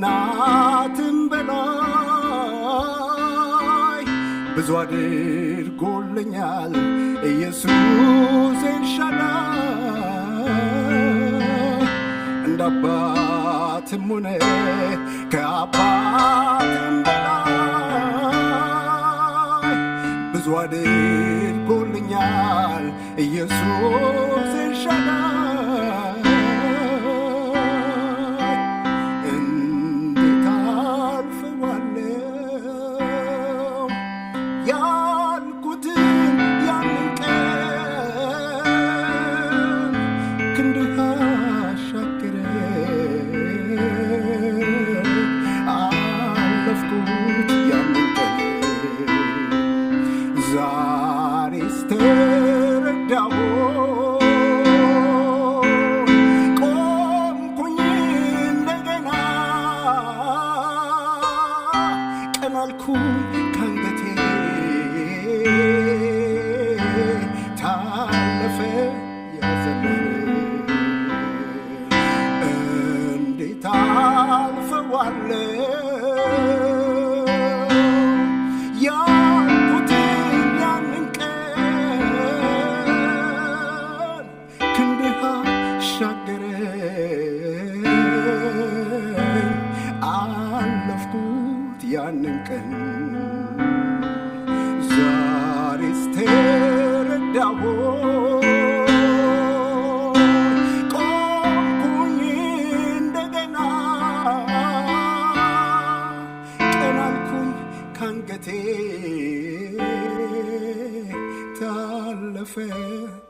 ናትም በላይ ብዙ አድርጎልኛል ኢየሱስ ኤልሻዳይ እንደ አባትም ሆነ ከአባትም በላይ ብዙ አድርጎልኛል ኢየሱስ ኤልሻዳይ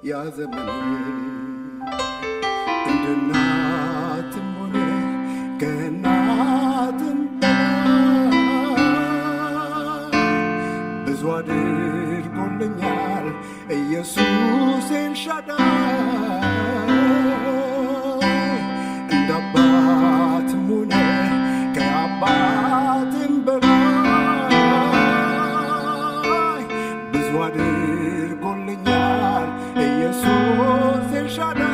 ያ ዘመን እንደ እናትም ሆነ ከእናትም በላይ ብዙ አድርጎልኛል ኢየሱስ ኤልሻዳይ እንደ አባትም ሆነ ከአባትም በላይ ብዙ አድርጎልኛል ኢየሱስ ኤልሻዳይ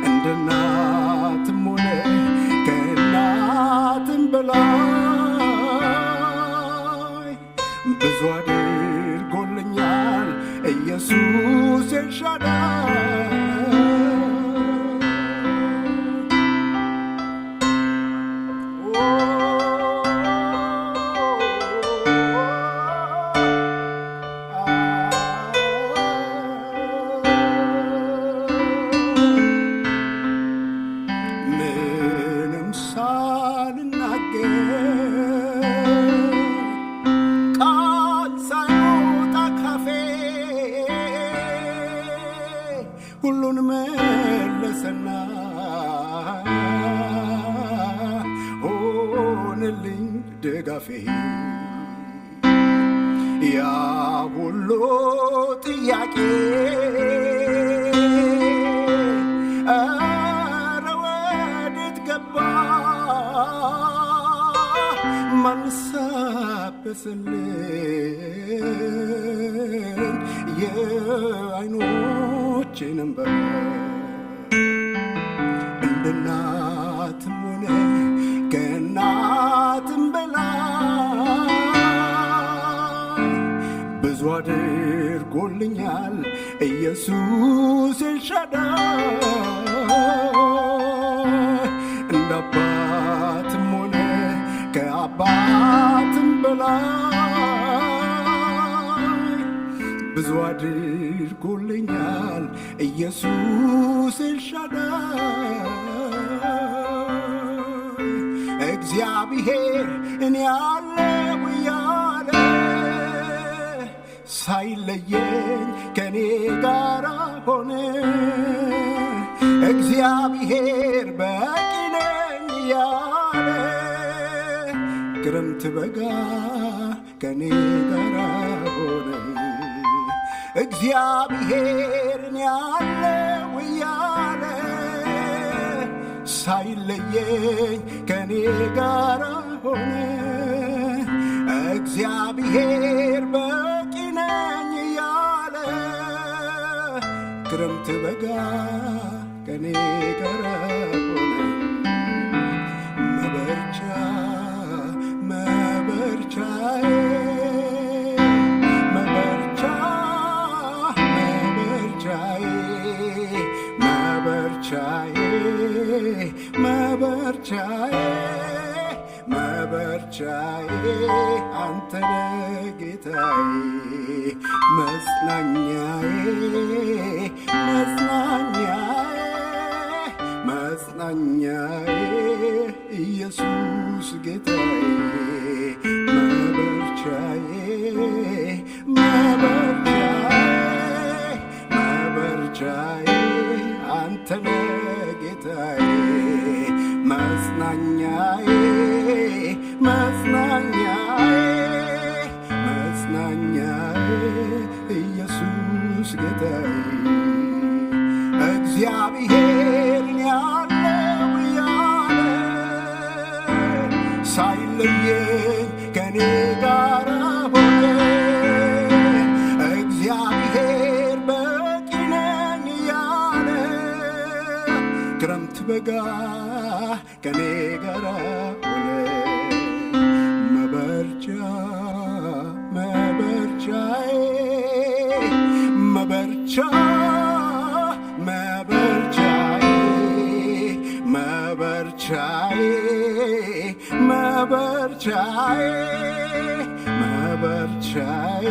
እንደ እናትም ሆነ ከእናትም በላይ ብዙ አድርጎልኛል ኢየሱስ ኤልሻዳይ ሁሉን መለሰና ሆነልኝ ደጋፌ ያ ሁሉ ጥያቄ ኧረ ወዴት ገባ ማንስ አበሰልኝ የዓይኖቼን እንባ እንደ እናትም ሆነ ከእናትም በላይ ብዙ አድርጎልኛል ኢየሱስ ኤልሻዳይ እንደ አባትም ሆነ ከአባትም በላይ ብዙ አድርጎልኛል ኢየሱስ ኤልሻዳይ እግዚአብሔር እኔ አለሁ እያለ ሳይለየኝ ከኔ ጋር ሆነ እግዚአብሔር በቂ ነኝ እያለ ክረምት በጋ ከኔ ጋር ሆነ እግዚአብሔር እኔ አለሁ እያለ ሳይለየኝ ከኔ ጋር ሆነ እግዚአብሔር በቂ ነኝ እያለ ክረምት በጋ ከኔ ጋር ሆነ መበርቻዬ መበርቻዬ አንተ ነህ ጌታዬ መጽናኛዬ መጽናኛዬ መጽናኛዬ ኢየሱስ ጌታዬ መበርቻዬ መበርቻዬ መበርቻዬ አንተ ነህ ጌታዬ መጽናኛዬ መጽናኛዬ መጽናኛዬ ኢየሱስ ጌታዬ እግዚአብሔርን ያለው ያለ ሳይለየኝ ከኔ ጋር ሆነ እግዚአብሔር በቂ ነኝ ያለ ክረምት በጋ ከኔ ጋር ሆነ መበርቻ መበርቻዬ መበርቻ መበርቻዬ መበርቻዬ መበርቻዬ መበርቻዬ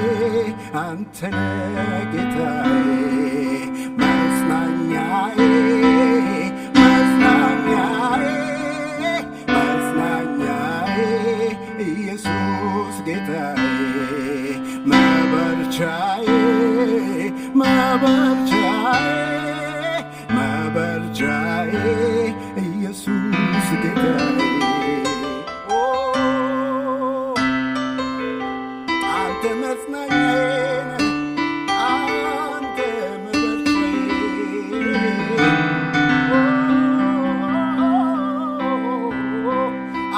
አንተ ነህ ጌታዬ መጽናኛዬ መጽናኛዬ መጽናኛዬ ኢየሱስ ጌታዬ መበርቻዬ መበርቻዬ መበርቻዬ ኢየሱስ ጌታዬ አንተ መጽናኛዬ አንተ መበርቻዬ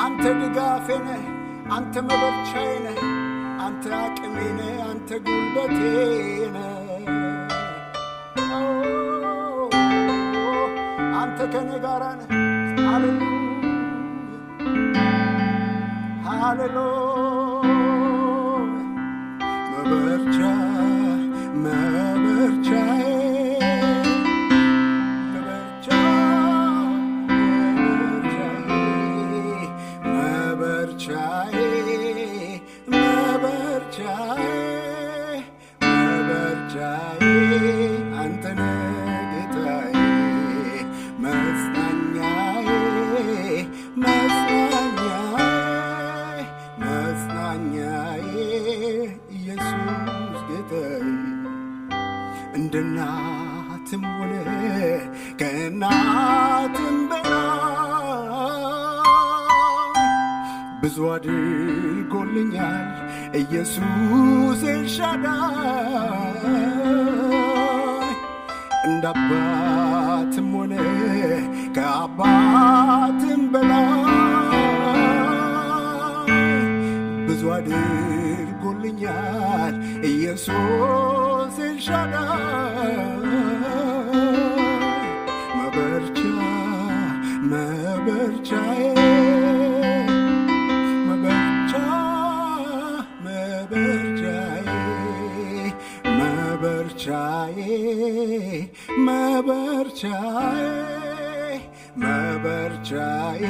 አንተ ድጋፌ ነህ አንተ መበርቻዬ ነህ አንተ አቅሜ ነህ አንተ ጉልበቴ ነህ አንተ ከኔ ጋር ነህ ሃሌሉያ ሃሌሉያ መበርቻ መበርቻዬ መበርቻ መበርቻዬ መበርቻዬ መበርቻዬ አንተ ነህ ጌታዬ መጽናኛዬ መጽናኛዬ መጽናኛዬ ኢየሱስ ጌታዬ እንደ እናትም ሆነ ከእናትም በላይ ብዙ አድርጎልኛል ኢየሱስ ኤልሻዳይ እንደ አባትም ሆነ ከአባትም በላይ ብዙ አድርጎልኛል ኢየሱስ ኤልሻዳይ መበርቻ መበርቻዬ መበርቻ መበርቻዬ መበርቻዬ መበርቻዬ መበርቻዬ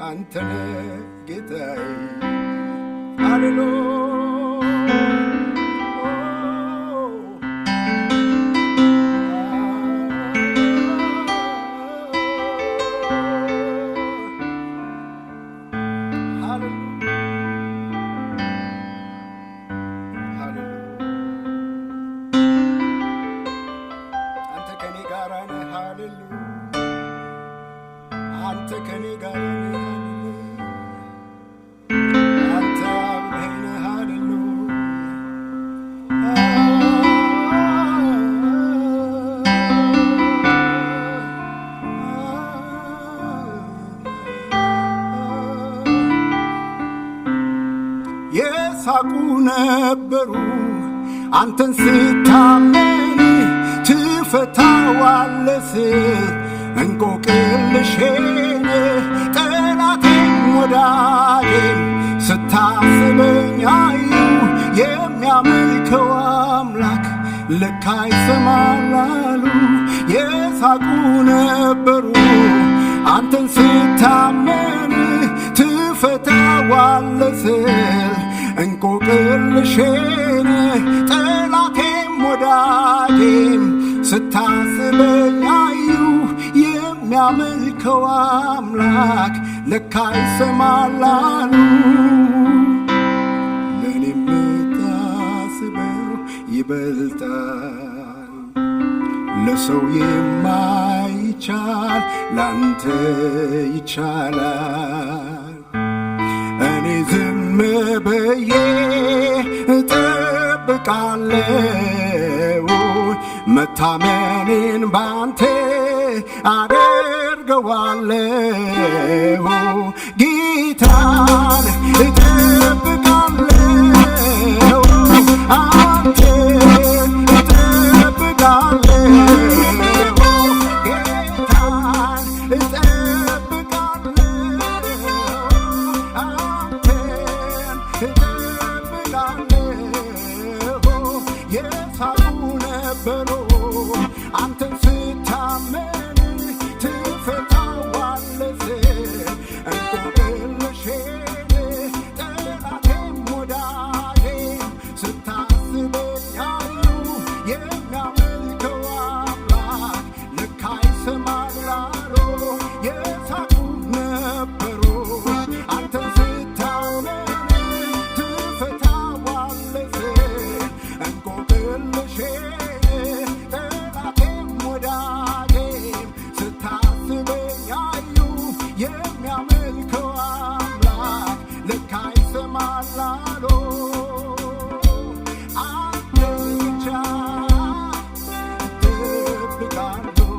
አንተ ነህ ጌታዬ ሃሌሉያ አንተ ከኔ ጋር ነህ አንተ አብረኸኝ ነህ ሃሌሉያ የሳቁ ነበሩ አንተን ስታመን ትፈታዋለህ እንቆቅልሼን ጠላቴን ወዳጄን ስታስበኝ አዩ የሚያመልከው አምላክ ለካ ይሰማል አሉ የሳቁ ነበሩ አንተን ስታመን ትፈታዋለህ ስል እንቆቅልሼን ጠላቴም ወዳጄም ስታስበኝ አዩ የሚያመልከው አምላክ ለካ ይሰማል አሉ። ለእኔ የምታስበው ይበልጣል፣ ለሰው የማይቻል ላንተ ይቻላል። እኔ ዝም ብዬ እጠብቃለሁ፣ መታመኔን ባንተ አደርገዋለሁ። ጌታን እጠብቃለሁ፣ አንተን እጠብቃለሁ። ጌታን እጠብቃለሁ፣ አንተን እጠብቃለሁ። የሳቁ ነበሩ አንተን ስታመን ትፈታዋለህ እንቆቅልሼን ጠላቴም ወዳጄም ስታስበኝ አዩ የሚያመልከው አምላክ ለካ ይሰማል አሉ። የሳቁ ነበሩ አንተን ስታመን ትፈታዋለህ እንቆቅልሼን የሚያመልከው አምላክ ለካ ይሰማል አሉ። አንተን ብቻ እጠብቃለሁ፣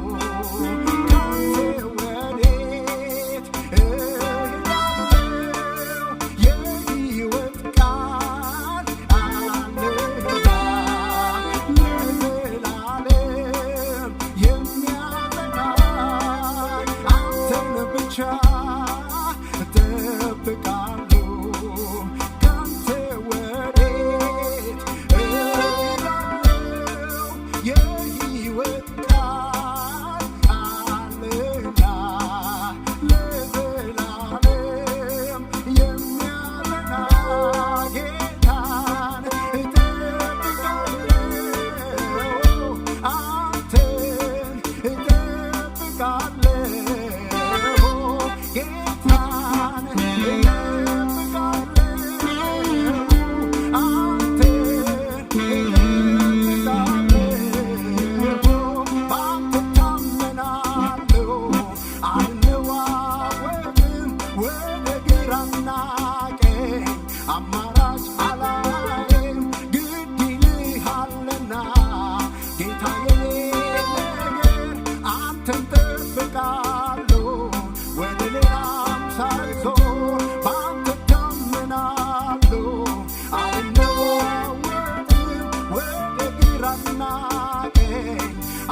ካንተ ወዴት እሄዳለሁ? የሕይወት ቃል አለኝና ለዘላለም የሚያጸናኝ አንተን ብቻ እጠብቃለሁ፣ ካንተ ወዴት እሄዳለሁ? የሕይወት ቃል አለኝና ለዘላለም የሚያጸና ጌታን እጠብቃለሁ፣ አንተን እጠብቃለሁ። ጌታን እጠብቃለሁ፣ አንተን እጠብቃለሁ። በአንተ እታመናለሁ፣ አልነዋወጥም ወደ ግራና ቀኝ አማራጭ አላይም። ግድ ይልሃልና ጌታዬ ነገር አንተን እጠብቃለሁ ወደ ሌላም ሳልዞር በአንተ እታመናለሁ፣ አልነዋወጥም ወደ ግራና ቀኝ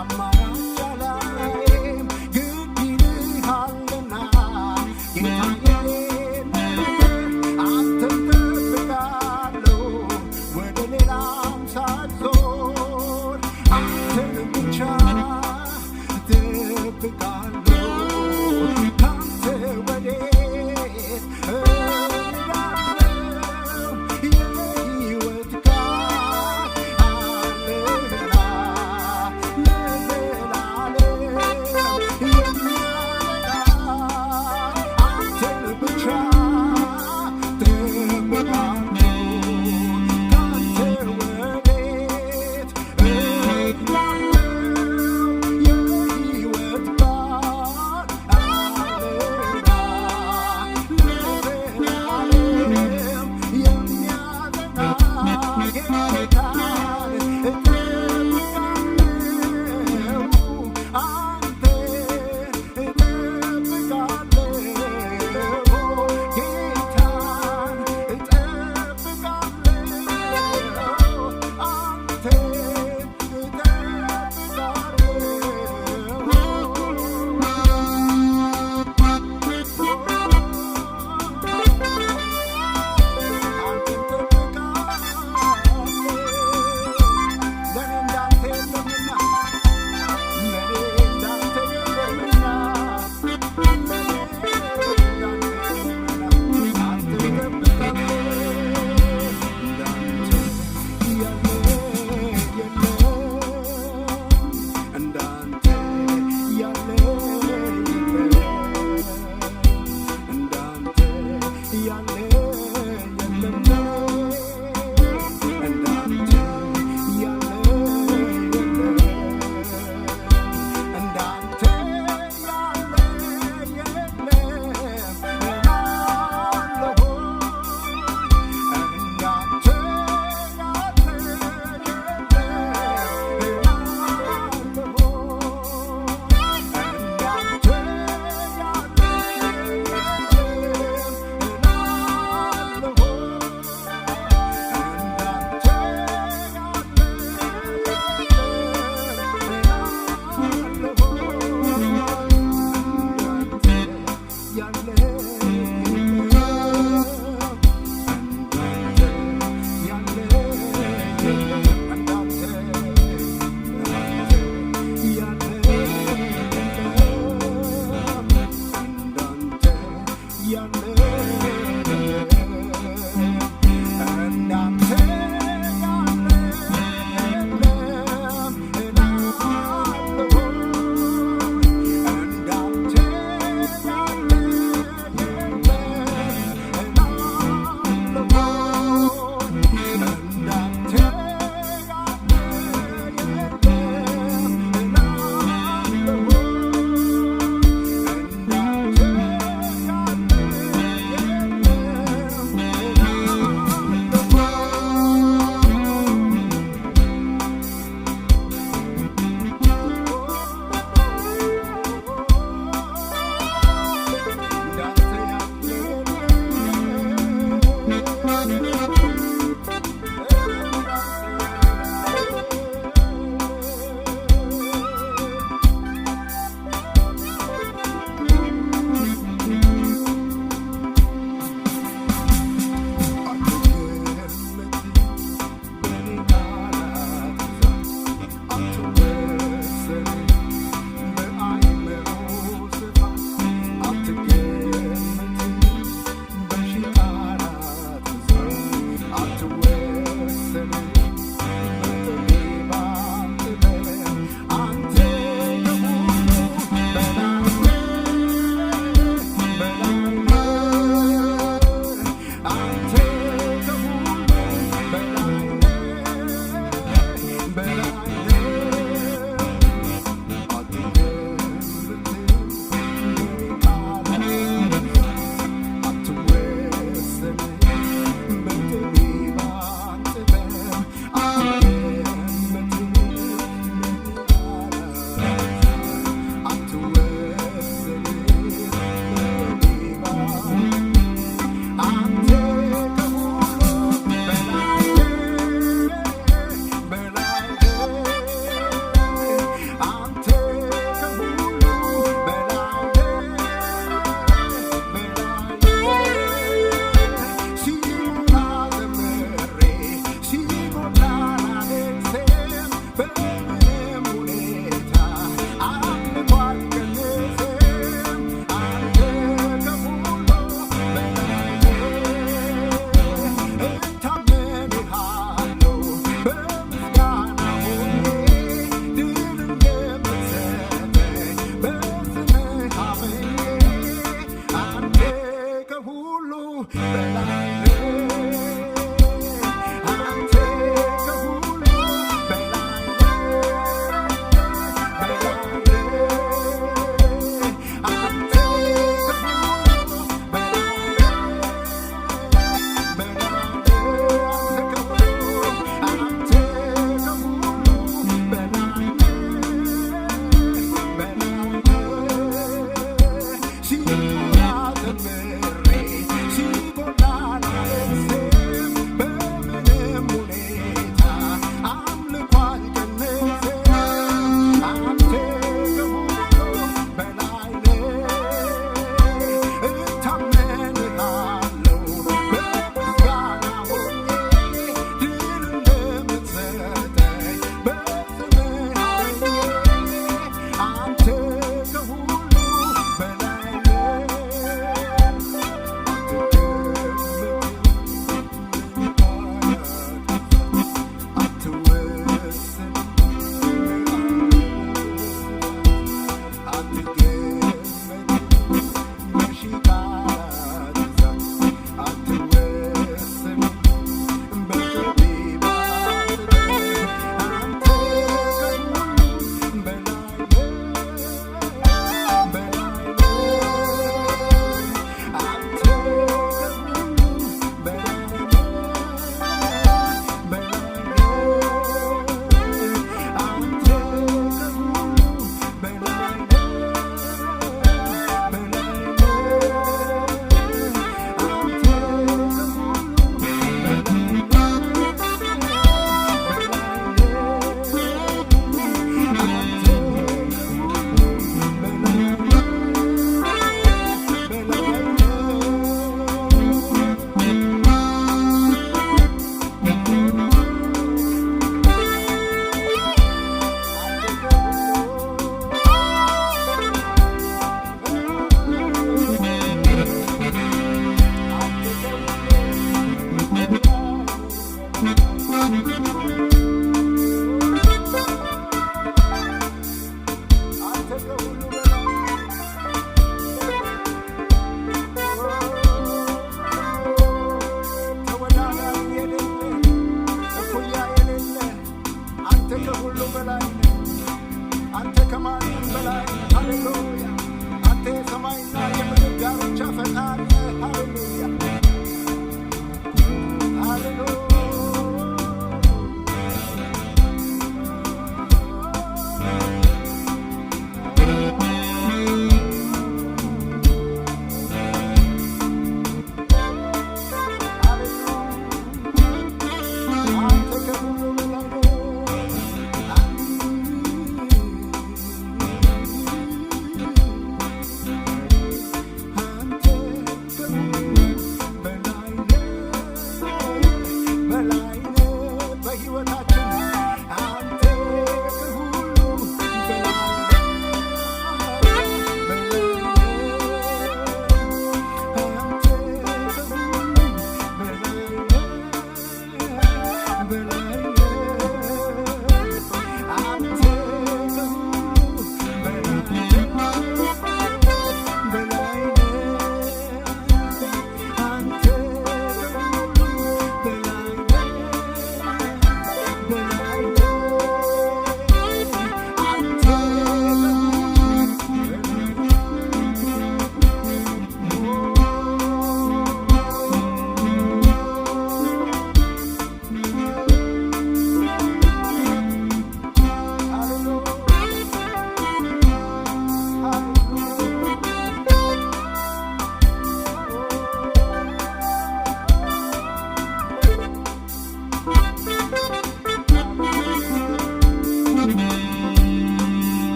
አማራጭ አላይም። ግድ ይልሃልና ጌታዬ ነገር አንተን እጠብቃለሁ ወደ ሌላም ሳልዞር አንተን ብቻ እጠብቃለሁ። ካንተ ወዴት እሄዳለሁ? የሕይወት ቃል አለኝና ለዘላለም የሚያጸናኝ አንተን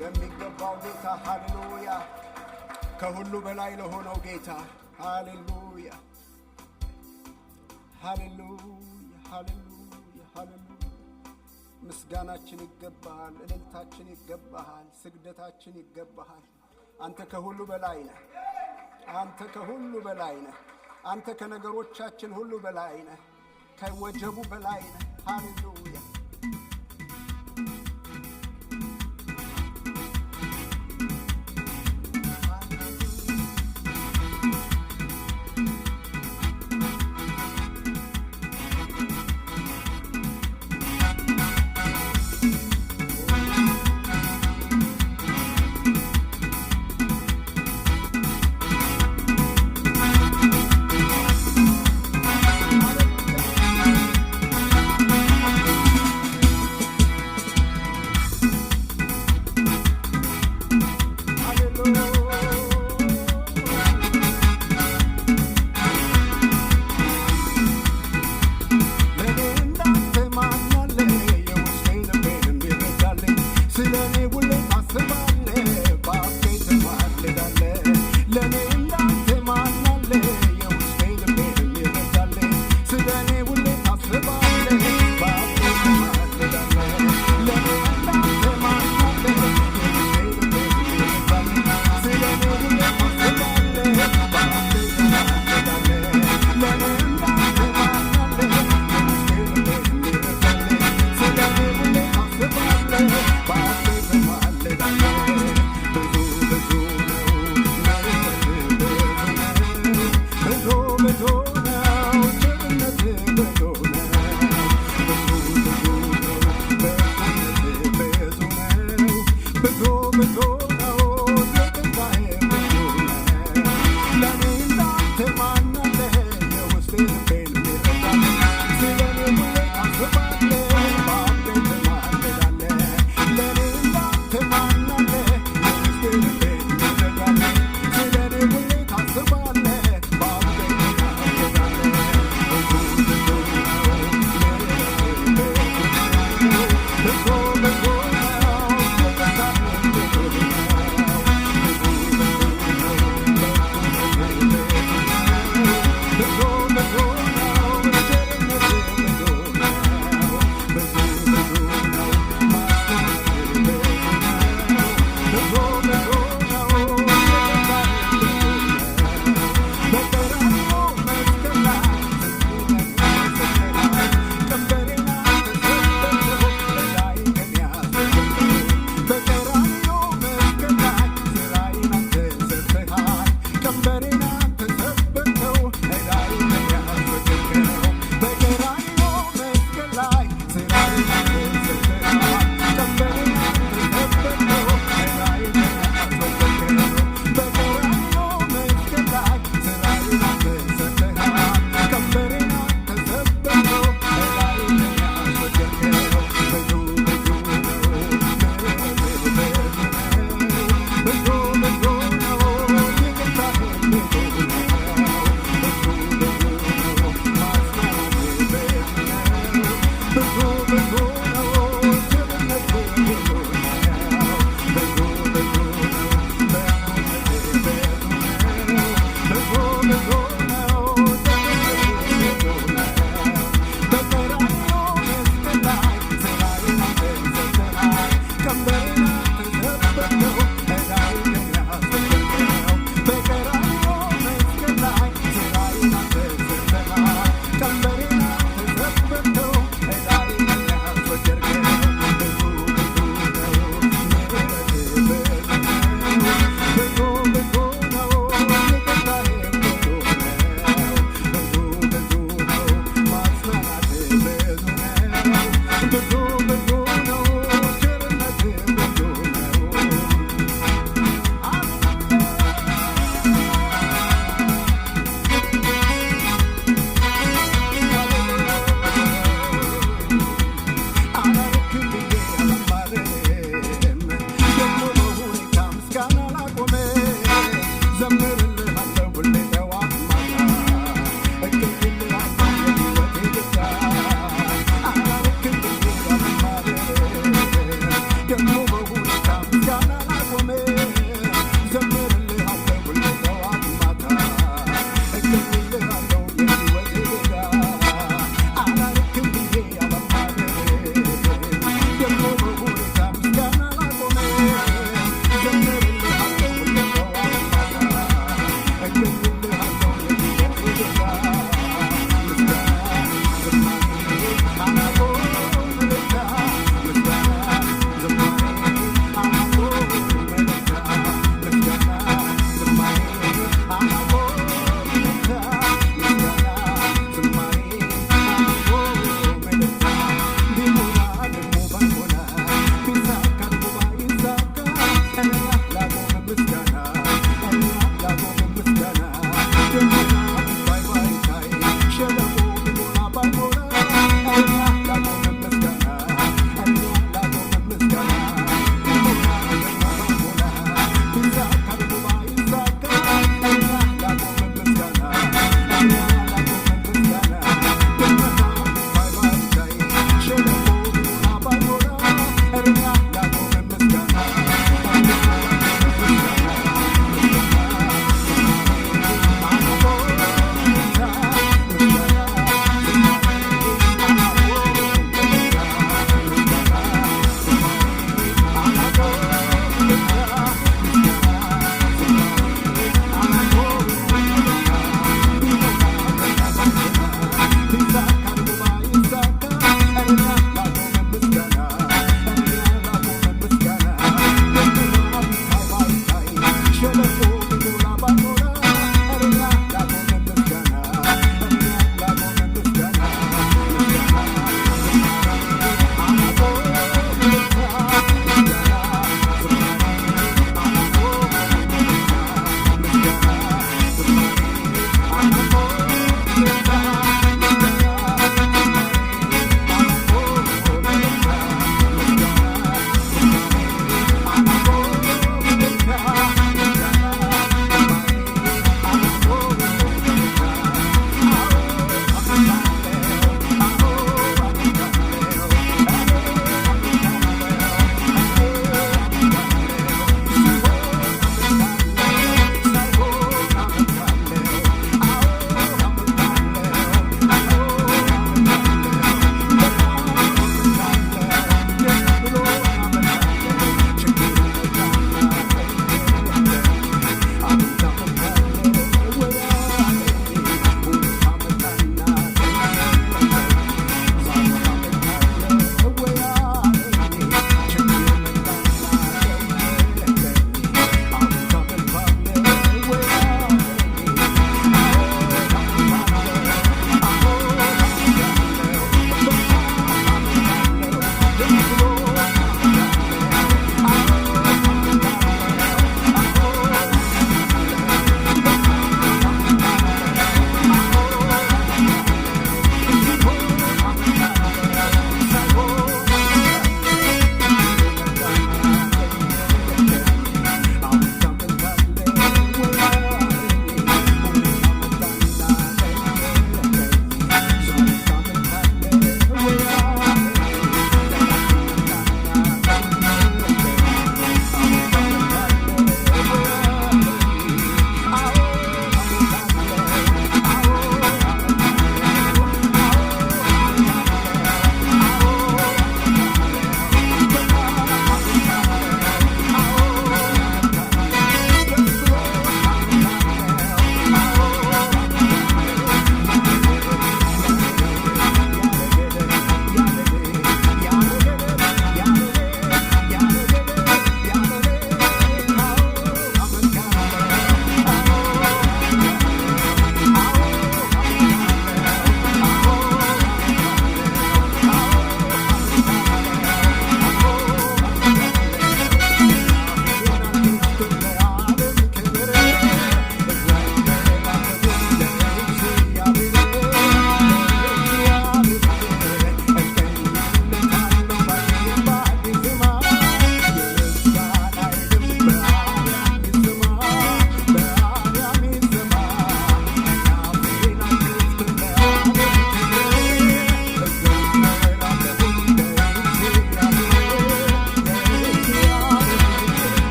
ለሚገባው ጌታ ሃሌሉያ፣ ከሁሉ በላይ ለሆነው ጌታ ሃሌሉያ፣ ሃሌሉያ፣ ሃሌሉያ፣ ሃሌሉያ። ምስጋናችን ይገባሃል፣ እልልታችን ይገባሃል፣ ስግደታችን ይገባሃል። አንተ ከሁሉ በላይ ነህ። አንተ ከሁሉ በላይ ነህ። አንተ ከነገሮቻችን ሁሉ በላይ ነህ። ከወጀቡ በላይ ነህ። ሃሌሉያ።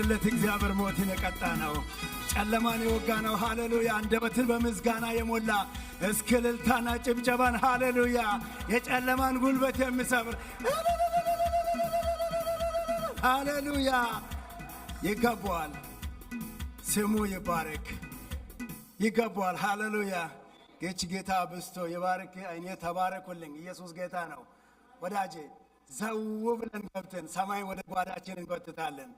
ይጨመርለት። እግዚአብሔር ሞትን የቀጣ ነው፣ ጨለማን የወጋ ነው። ሃሌሉያ! አንደበትን በምስጋና የሞላ እስከ እልልታና ጭብጨባን ሃሌሉያ! የጨለማን ጉልበት የሚሰብር ሃሌሉያ! ይገባዋል። ስሙ ይባረክ። ይገባዋል። ሃሌሉያ! ጌታ ብስቶ ይባርክ። እኔ ተባረኩልኝ። ኢየሱስ ጌታ ነው። ወዳጄ ዘው ብለን ገብተን ሰማይ ወደ ጓዳችን እንጎትታለን።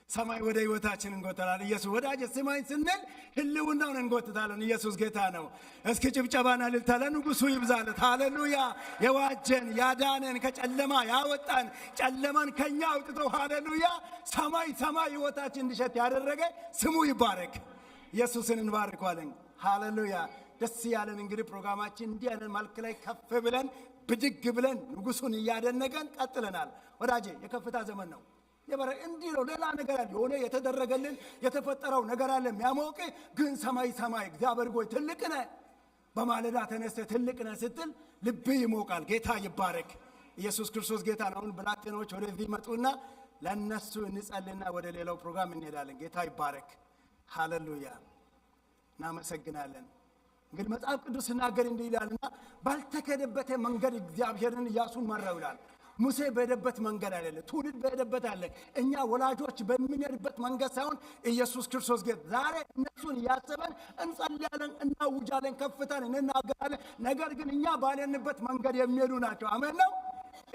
ሰማይ ወደ ህይወታችን እንጎትታለን። ኢየሱስ ወዳጄ ሰማይ ስንል ህልውናውን እንጎትታለን። ኢየሱስ ጌታ ነው። እስኪ ጭብጨባና እልልታ ለንጉሡ ይብዛለት። ሃሌሉያ! የዋጀን ያዳነን ከጨለማ ያወጣን ጨለማን ከኛ አውጥቶ ሃሌሉያ! ሰማይ ህይወታችን እንዲሸት ያደረገ ስሙ ይባረክ። ኢየሱስን እንባርከዋለን። ሃሌሉያ! ደስ ያለን እንግዲህ ፕሮግራማችን እንዲህ ያለን መልክ ላይ ከፍ ብለን ብድግ ብለን ንጉሡን እያደነቀን ቀጥለናል። ወዳጄ የከፍታ ዘመን ነው። እንዲህ ነው። ሌላ ነገር አለ፣ የሆነ የተደረገልን የተፈጠረው ነገር አለ የሚያሞቅ ግን ሰማይ እግዚአብሔር ሆይ ትልቅ ነህ። በማለዳ ተነስተህ ትልቅ ነህ ስትል ልብ ይሞቃል። ጌታ ይባረክ። ኢየሱስ ክርስቶስ ጌታ ነው። አሁን ብላቴኖች ወደዚህ መጡና ለነሱ እንጸልና ወደ ሌላው ፕሮግራም እንሄዳለን። ጌታ ይባረክ። ሃሌሉያ! እናመሰግናለን። እንግዲህ መጽሐፍ ቅዱስ ሲናገር እንዲህ ይላልና ባልተከደበት መንገድ እግዚአብሔርን ኢያሱን መራው ይላል። ሙሴ በሄደበት መንገድ አይደለም፣ ትውልድ በሄደበት አለ። እኛ ወላጆች በምንሄድበት መንገድ ሳይሆን ኢየሱስ ክርስቶስ ጌታ ዛሬ እነሱን እያሰበን እንጸልያለን፣ እናውጃለን፣ ከፍታን እንናገራለን። ነገር ግን እኛ ባለንበት መንገድ የሚሄዱ ናቸው። አሜን ነው።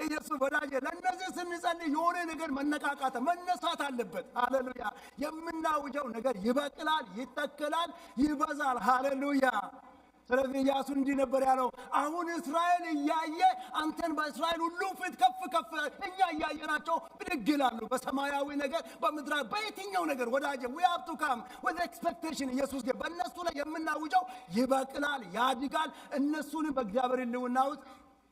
ኢየሱስ ወዳጄ ለእነዚህ ስንጸልይ የሆነ ነገር መነቃቃት መነሳት አለበት። ሃሌሉያ! የምናውጀው ነገር ይበቅላል፣ ይተከላል፣ ይበዛል። ሃሌሉያ! ስለዚህ ኢያሱ እንዲህ ነበር ያለው፣ አሁን እስራኤል እያየ አንተን በእስራኤል ሁሉ ፊት ከፍ እኛ እያየናቸው ብድግ ይላሉ። በሰማያዊ ነገር በምድራዊ በየትኛው ነገር ወዳጄ we have to come with expectation። ኢየሱስ በእነሱ ላይ የምናውጀው ይበቅላል፣ ያድጋል፣ እነሱንም በእግዚአብሔር ሕልውና ውስጥ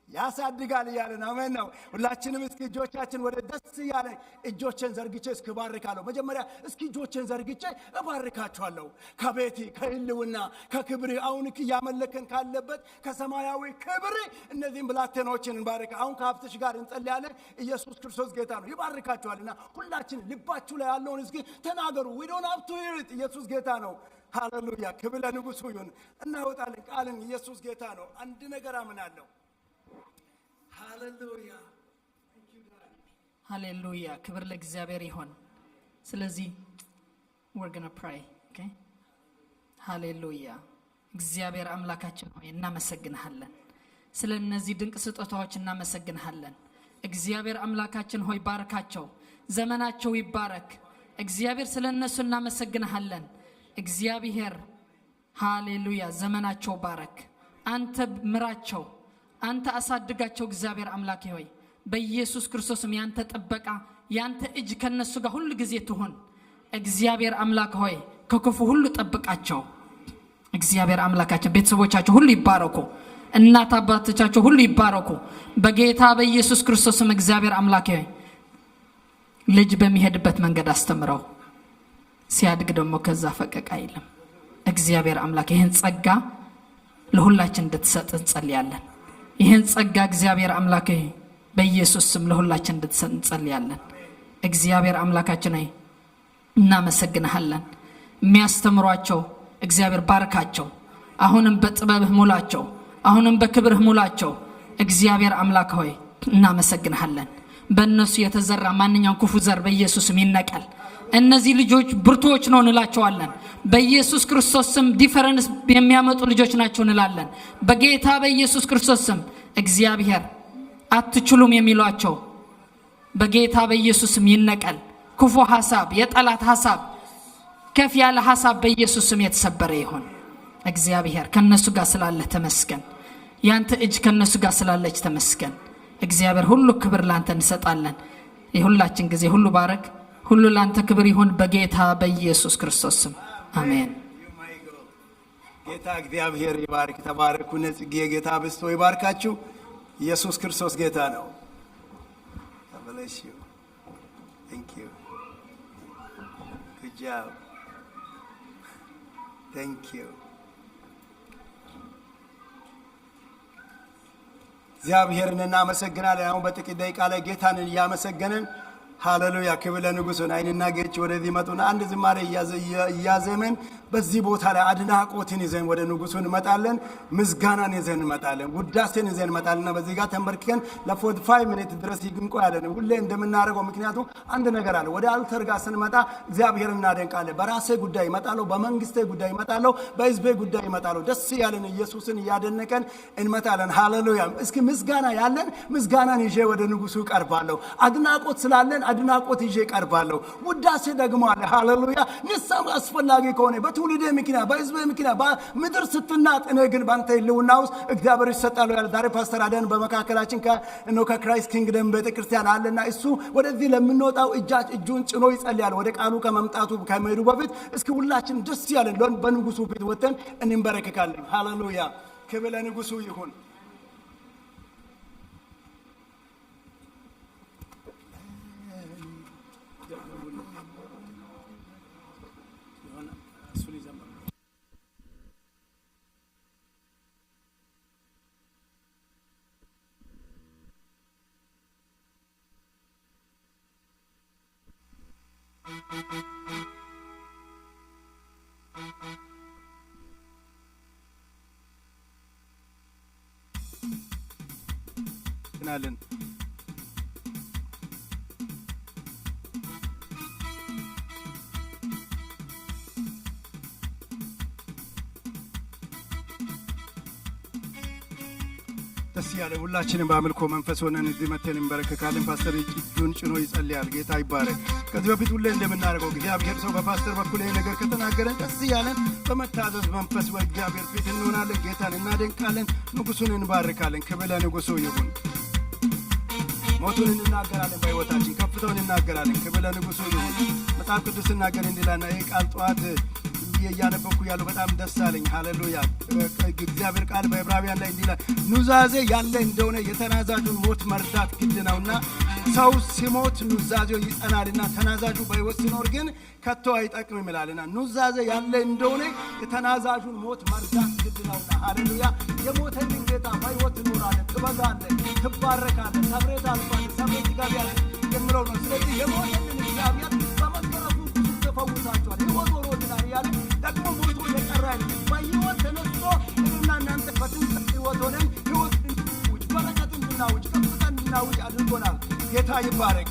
ያሳድጋል እያለን አሜን ነው። ሁላችንም እስኪ እጆቻችን ወደ ደስ እያለ እጆችን ዘርግቼ እስኪ ባርካለሁ። መጀመሪያ እስኪ እጆችን ዘርግቼ እባርካችኋለሁ። ከቤቴ ከህልውና ከክብር አሁን እያመለከን ካለበት ከሰማያዊ ክብር እነዚህን ብላቴኖችን እንባርካ። አሁን ከሀብትሽ ጋር እንጸልያለን። ኢየሱስ ክርስቶስ ጌታ ነው፣ ይባርካችኋልና ሁላችን ልባችሁ ላይ ያለውን እስኪ ተናገሩ። we don't have to hear it። ኢየሱስ ጌታ ነው። ሃሌሉያ! ክብር ለንጉሡ ይሁን። እናወጣለን ቃልን። ኢየሱስ ጌታ ነው። አንድ ነገር አምናለሁ። ሃሌሉያ! ክብር ለእግዚአብሔር ይሁን። ስለዚህ we're going to pray, okay? ሃሌሉያ! እግዚአብሔር አምላካችን ሆይ እናመሰግንሃለን። ስለ እነዚህ ድንቅ ስጦታዎች እናመሰግንሃለን። እግዚአብሔር አምላካችን ሆይ ባርካቸው፣ ዘመናቸው ይባረክ። እግዚአብሔር ስለ እነሱ እናመሰግንሃለን። እግዚአብሔር ሃሌሉያ! ዘመናቸው ባረክ። አንተ ምራቸው፣ አንተ አሳድጋቸው። እግዚአብሔር አምላኬ ሆይ በኢየሱስ ክርስቶስም ያንተ ጥበቃ ያንተ እጅ ከነሱ ጋር ሁሉ ጊዜ ትሁን። እግዚአብሔር አምላክ ሆይ ከክፉ ሁሉ ጠብቃቸው። እግዚአብሔር አምላካችን ቤተሰቦቻቸው ሁሉ ይባረኩ፣ እናት አባቶቻቸው ሁሉ ይባረኩ በጌታ በኢየሱስ ክርስቶስም። እግዚአብሔር አምላኬ ሆይ ልጅ በሚሄድበት መንገድ አስተምረው፣ ሲያድግ ደግሞ ከዛ ፈቀቅ አይልም። እግዚአብሔር አምላክ ይህን ጸጋ ለሁላችን እንድትሰጥ እንጸልያለን። ይህን ጸጋ እግዚአብሔር አምላኬ በኢየሱስ ስም ለሁላችን እንድትሰጥ እንጸልያለን። እግዚአብሔር አምላካችን ሆይ እናመሰግንሃለን። የሚያስተምሯቸው እግዚአብሔር ባርካቸው። አሁንም በጥበብህ ሙላቸው፣ አሁንም በክብርህ ሙላቸው። እግዚአብሔር አምላክ ሆይ እናመሰግንሃለን። በእነሱ የተዘራ ማንኛውም ክፉ ዘር በኢየሱስ ስም ይነቀል። እነዚህ ልጆች ብርቱዎች ነው እንላቸዋለን። በኢየሱስ ክርስቶስ ስም ዲፈረንስ የሚያመጡ ልጆች ናቸው እንላለን። በጌታ በኢየሱስ ክርስቶስ ስም እግዚአብሔር አትችሉም የሚሏቸው በጌታ በኢየሱስ ስም ይነቀል። ክፉ ሐሳብ፣ የጠላት ሐሳብ፣ ከፍ ያለ ሐሳብ በኢየሱስ ስም የተሰበረ ይሁን። እግዚአብሔር ከነሱ ጋር ስላለ ተመስገን። ያንተ እጅ ከነሱ ጋር ስላለች ተመስገን። እግዚአብሔር ሁሉ ክብር ላንተ እንሰጣለን። የሁላችን ጊዜ ሁሉ ባረክ፣ ሁሉ ላንተ ክብር ይሁን በጌታ በኢየሱስ ክርስቶስ ስም አሜን። ጌታ እግዚአብሔር ይባርክ። ተባረኩ። ነጽጌ ጌታ በስቶ ይባርካችሁ። ኢየሱስ ክርስቶስ ጌታ ነው። bless you. Thank you. Good job. Thank you. እግዚአብሔርን እናመሰግናለን። አሁን በጥቂት ደቂቃ ላይ ጌታን እያመሰገንን ሃሌሉያ ክብር ለንጉሡ። አይንና ጌች ወደዚህ መጡና አንድ ዝማሬ እያዘመን በዚህ ቦታ ላይ አድናቆትን ይዘን ወደ ንጉሡ እንመጣለን። ምስጋናን ይዘን እንመጣለን። ውዳሴን ይዘን እንመጣለንና በዚህ ጋር ተንበርክከን ለ45 ሚኒት ድረስ እንቆያለን ሁሌ እንደምናደርገው። ምክንያቱም አንድ ነገር አለ። ወደ አልተር ጋር ስንመጣ እግዚአብሔር እናደንቃለን። በራሴ ጉዳይ እመጣለሁ፣ በመንግስቴ ጉዳይ እመጣለሁ፣ በህዝቤ ጉዳይ እመጣለሁ። ደስ ያለን ኢየሱስን እያደነቀን እንመጣለን። ሃሌሉያ። እስኪ ምስጋና ያለን ምስጋናን ይዤ ወደ ንጉሡ እቀርባለሁ። አድናቆት ስላለን አድናቆት ይዤ እቀርባለሁ። ውዳሴ ደግሞ አለ። ሃሌሉያ። ንስሐ አስፈላጊ ከሆነ በትውልዴ ምክንያት በህዝቤ ምክንያት ምድር ስትናጥ እኔ ግን ባንተ ህልውና ውስጥ እግዚአብሔር ይሰጣል ያለ ዛሬ ፓስተር አደን በመካከላችን ከክራይስት ኪንግደም ቤተክርስቲያን አለና እሱ ወደዚህ ለምንወጣው እጁን ጭኖ ይጸልያል። ወደ ቃሉ ከመምጣቱ ከመሄዱ በፊት እስኪ ሁላችን ደስ ያለን በንጉሡ ፊት ወጥተን እንበረከካለን። ሃሌሉያ ክብር ለንጉሡ ይሁን። እናለን ደስ ያለ ሁላችንም በአምልኮ መንፈስ ሆነን እዚህ መተን እንበረከካለን። ፓስተር እጁን ጭኖ ይጸልያል። ጌታ ይባረክ። ከዚህ በፊት ሁሌ እንደምናደርገው እግዚአብሔር ሰው በፓስተር በኩል ይሄ ነገር ከተናገረ ደስ ያለን በመታዘዝ መንፈስ በእግዚአብሔር ፊት እንሆናለን። ጌታን እናደንቃለን። ንጉሡን እንባርካለን። ክብር ለንጉሡ ይሁን። ሞቱን እንናገራለን፣ በሕይወታችን ከፍታውን እንናገራለን። ክብር ለንጉሡ ይሁን። መጽሐፍ ቅዱስ ሲናገር እንዲላና ይሄ ቃል ጠዋት እያነበብኩ ያለው በጣም ደስ አለኝ። ሃሌሉያ እግዚአብሔር ቃል በዕብራውያን ላይ እንዲላል ኑዛዜ ያለ እንደሆነ የተናዛዡን ሞት መርዳት ግድ ነውና ሰው ሲሞት ኑዛዜው ይጸናልና ተናዛዡ በሕይወት ሲኖር ግን ከቶ አይጠቅምም ይላልና ኑዛዜ ያለ እንደሆነ የተናዛዡን ሞት መርዳት ግድ ነውና። ሃሌሉያ የሞተልን ጌታ በሕይወት ትኖራለህ፣ ትበዛለህ፣ ትባረካለህ፣ ሰብሬ ታልፋለህ፣ ሰብሬ ትገቢያለህ የምለው ነው። ስለዚህ የሞተልን እግዚአብሔር በመገረፉ ተፈውሳችኋል። ሕይወት ሆኖልናል ያለ ደግሞ ሞቶ የቀረ በሕይወት ተነስቶ እኔና እናንተ በትንሣኤ ሕይወት ሆነን ሕይወት እንድናውጅ በረከት እንድናውጅ ከፍታ እንድናውጅ አድርጎናል። ጌታ ይባረክ።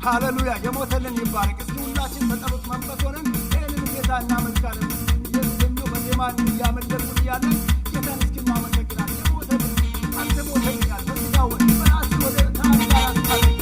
ሃሌሉያ የሞተልን ይባረክ። እስኪ ሁላችን በጸሎት መንፈስ ሆነን ይህንን ጌታ እናመልካለን። የዘኞ በዜማ እያመለኩን እያለን ጌታን እስኪ እናመሰግናለን። የሞተልን አንተ ሞተልኛል በስጋ ወደ በራስ ወደ ታሪጋ ያስታርገ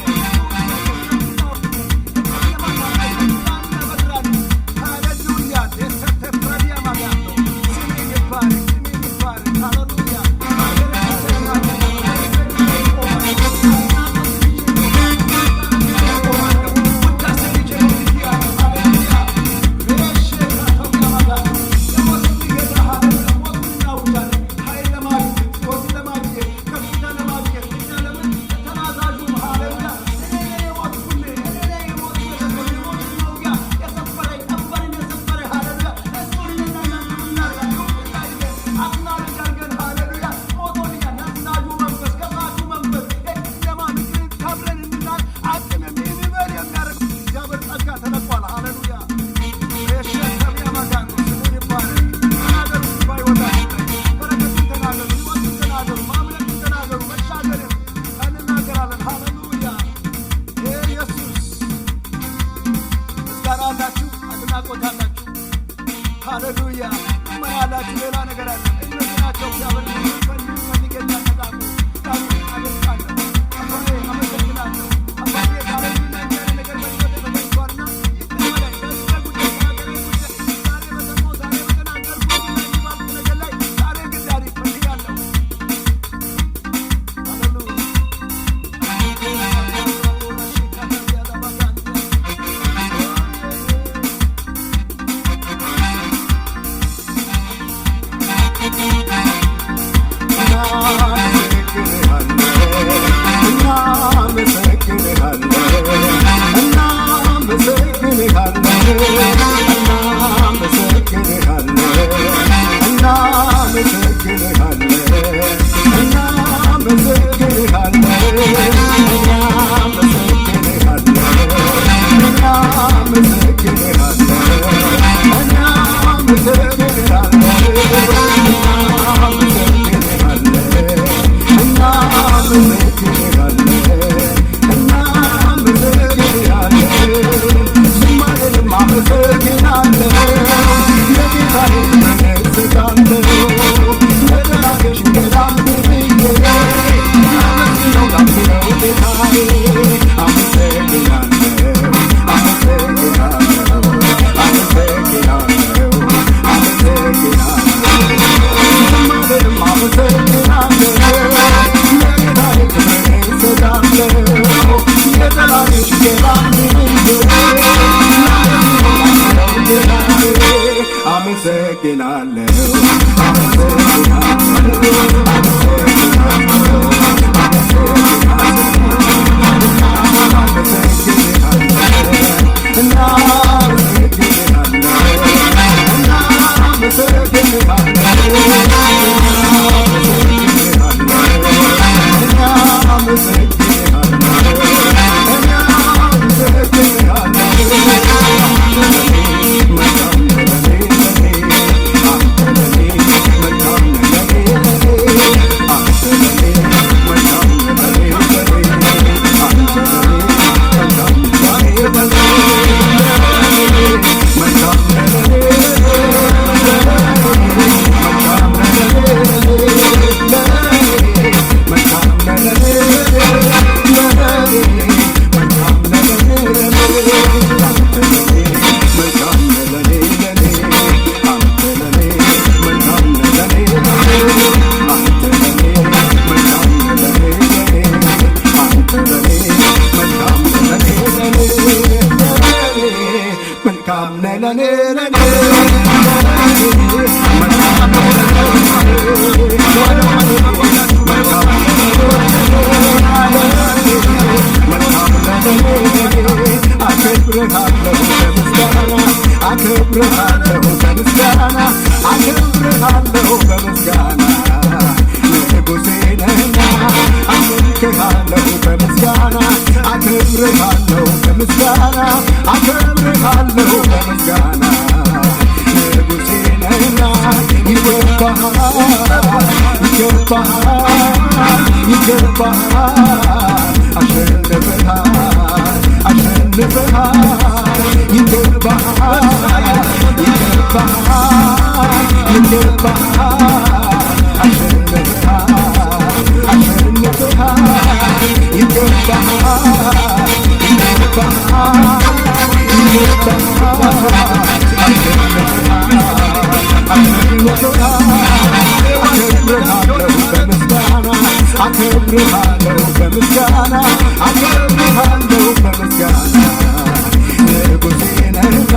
ለኔ ለኔ አከብርሃለሁ በምስጋና አከብርሃለሁ በምስጋና ንጉሴ ነህና አመልክሃለሁ በምስጋና አከብርሃለሁ በምስጋና አከብርሃለሁ በምስጋና ንጉሴ ነህና ይገባሃል ይገባሃል ይገባሃል አሸንፈሃል አሸንፈሃል ይገባሃል ይገባሃል ይገባሃል አሸንፈሃል አሸንፈሃል ይገባሃል ይገባሃል ይገባሃል አከብርሃለሁ በምስጋና አከብርሃለሁ በምስጋና ንጉሴ ነህና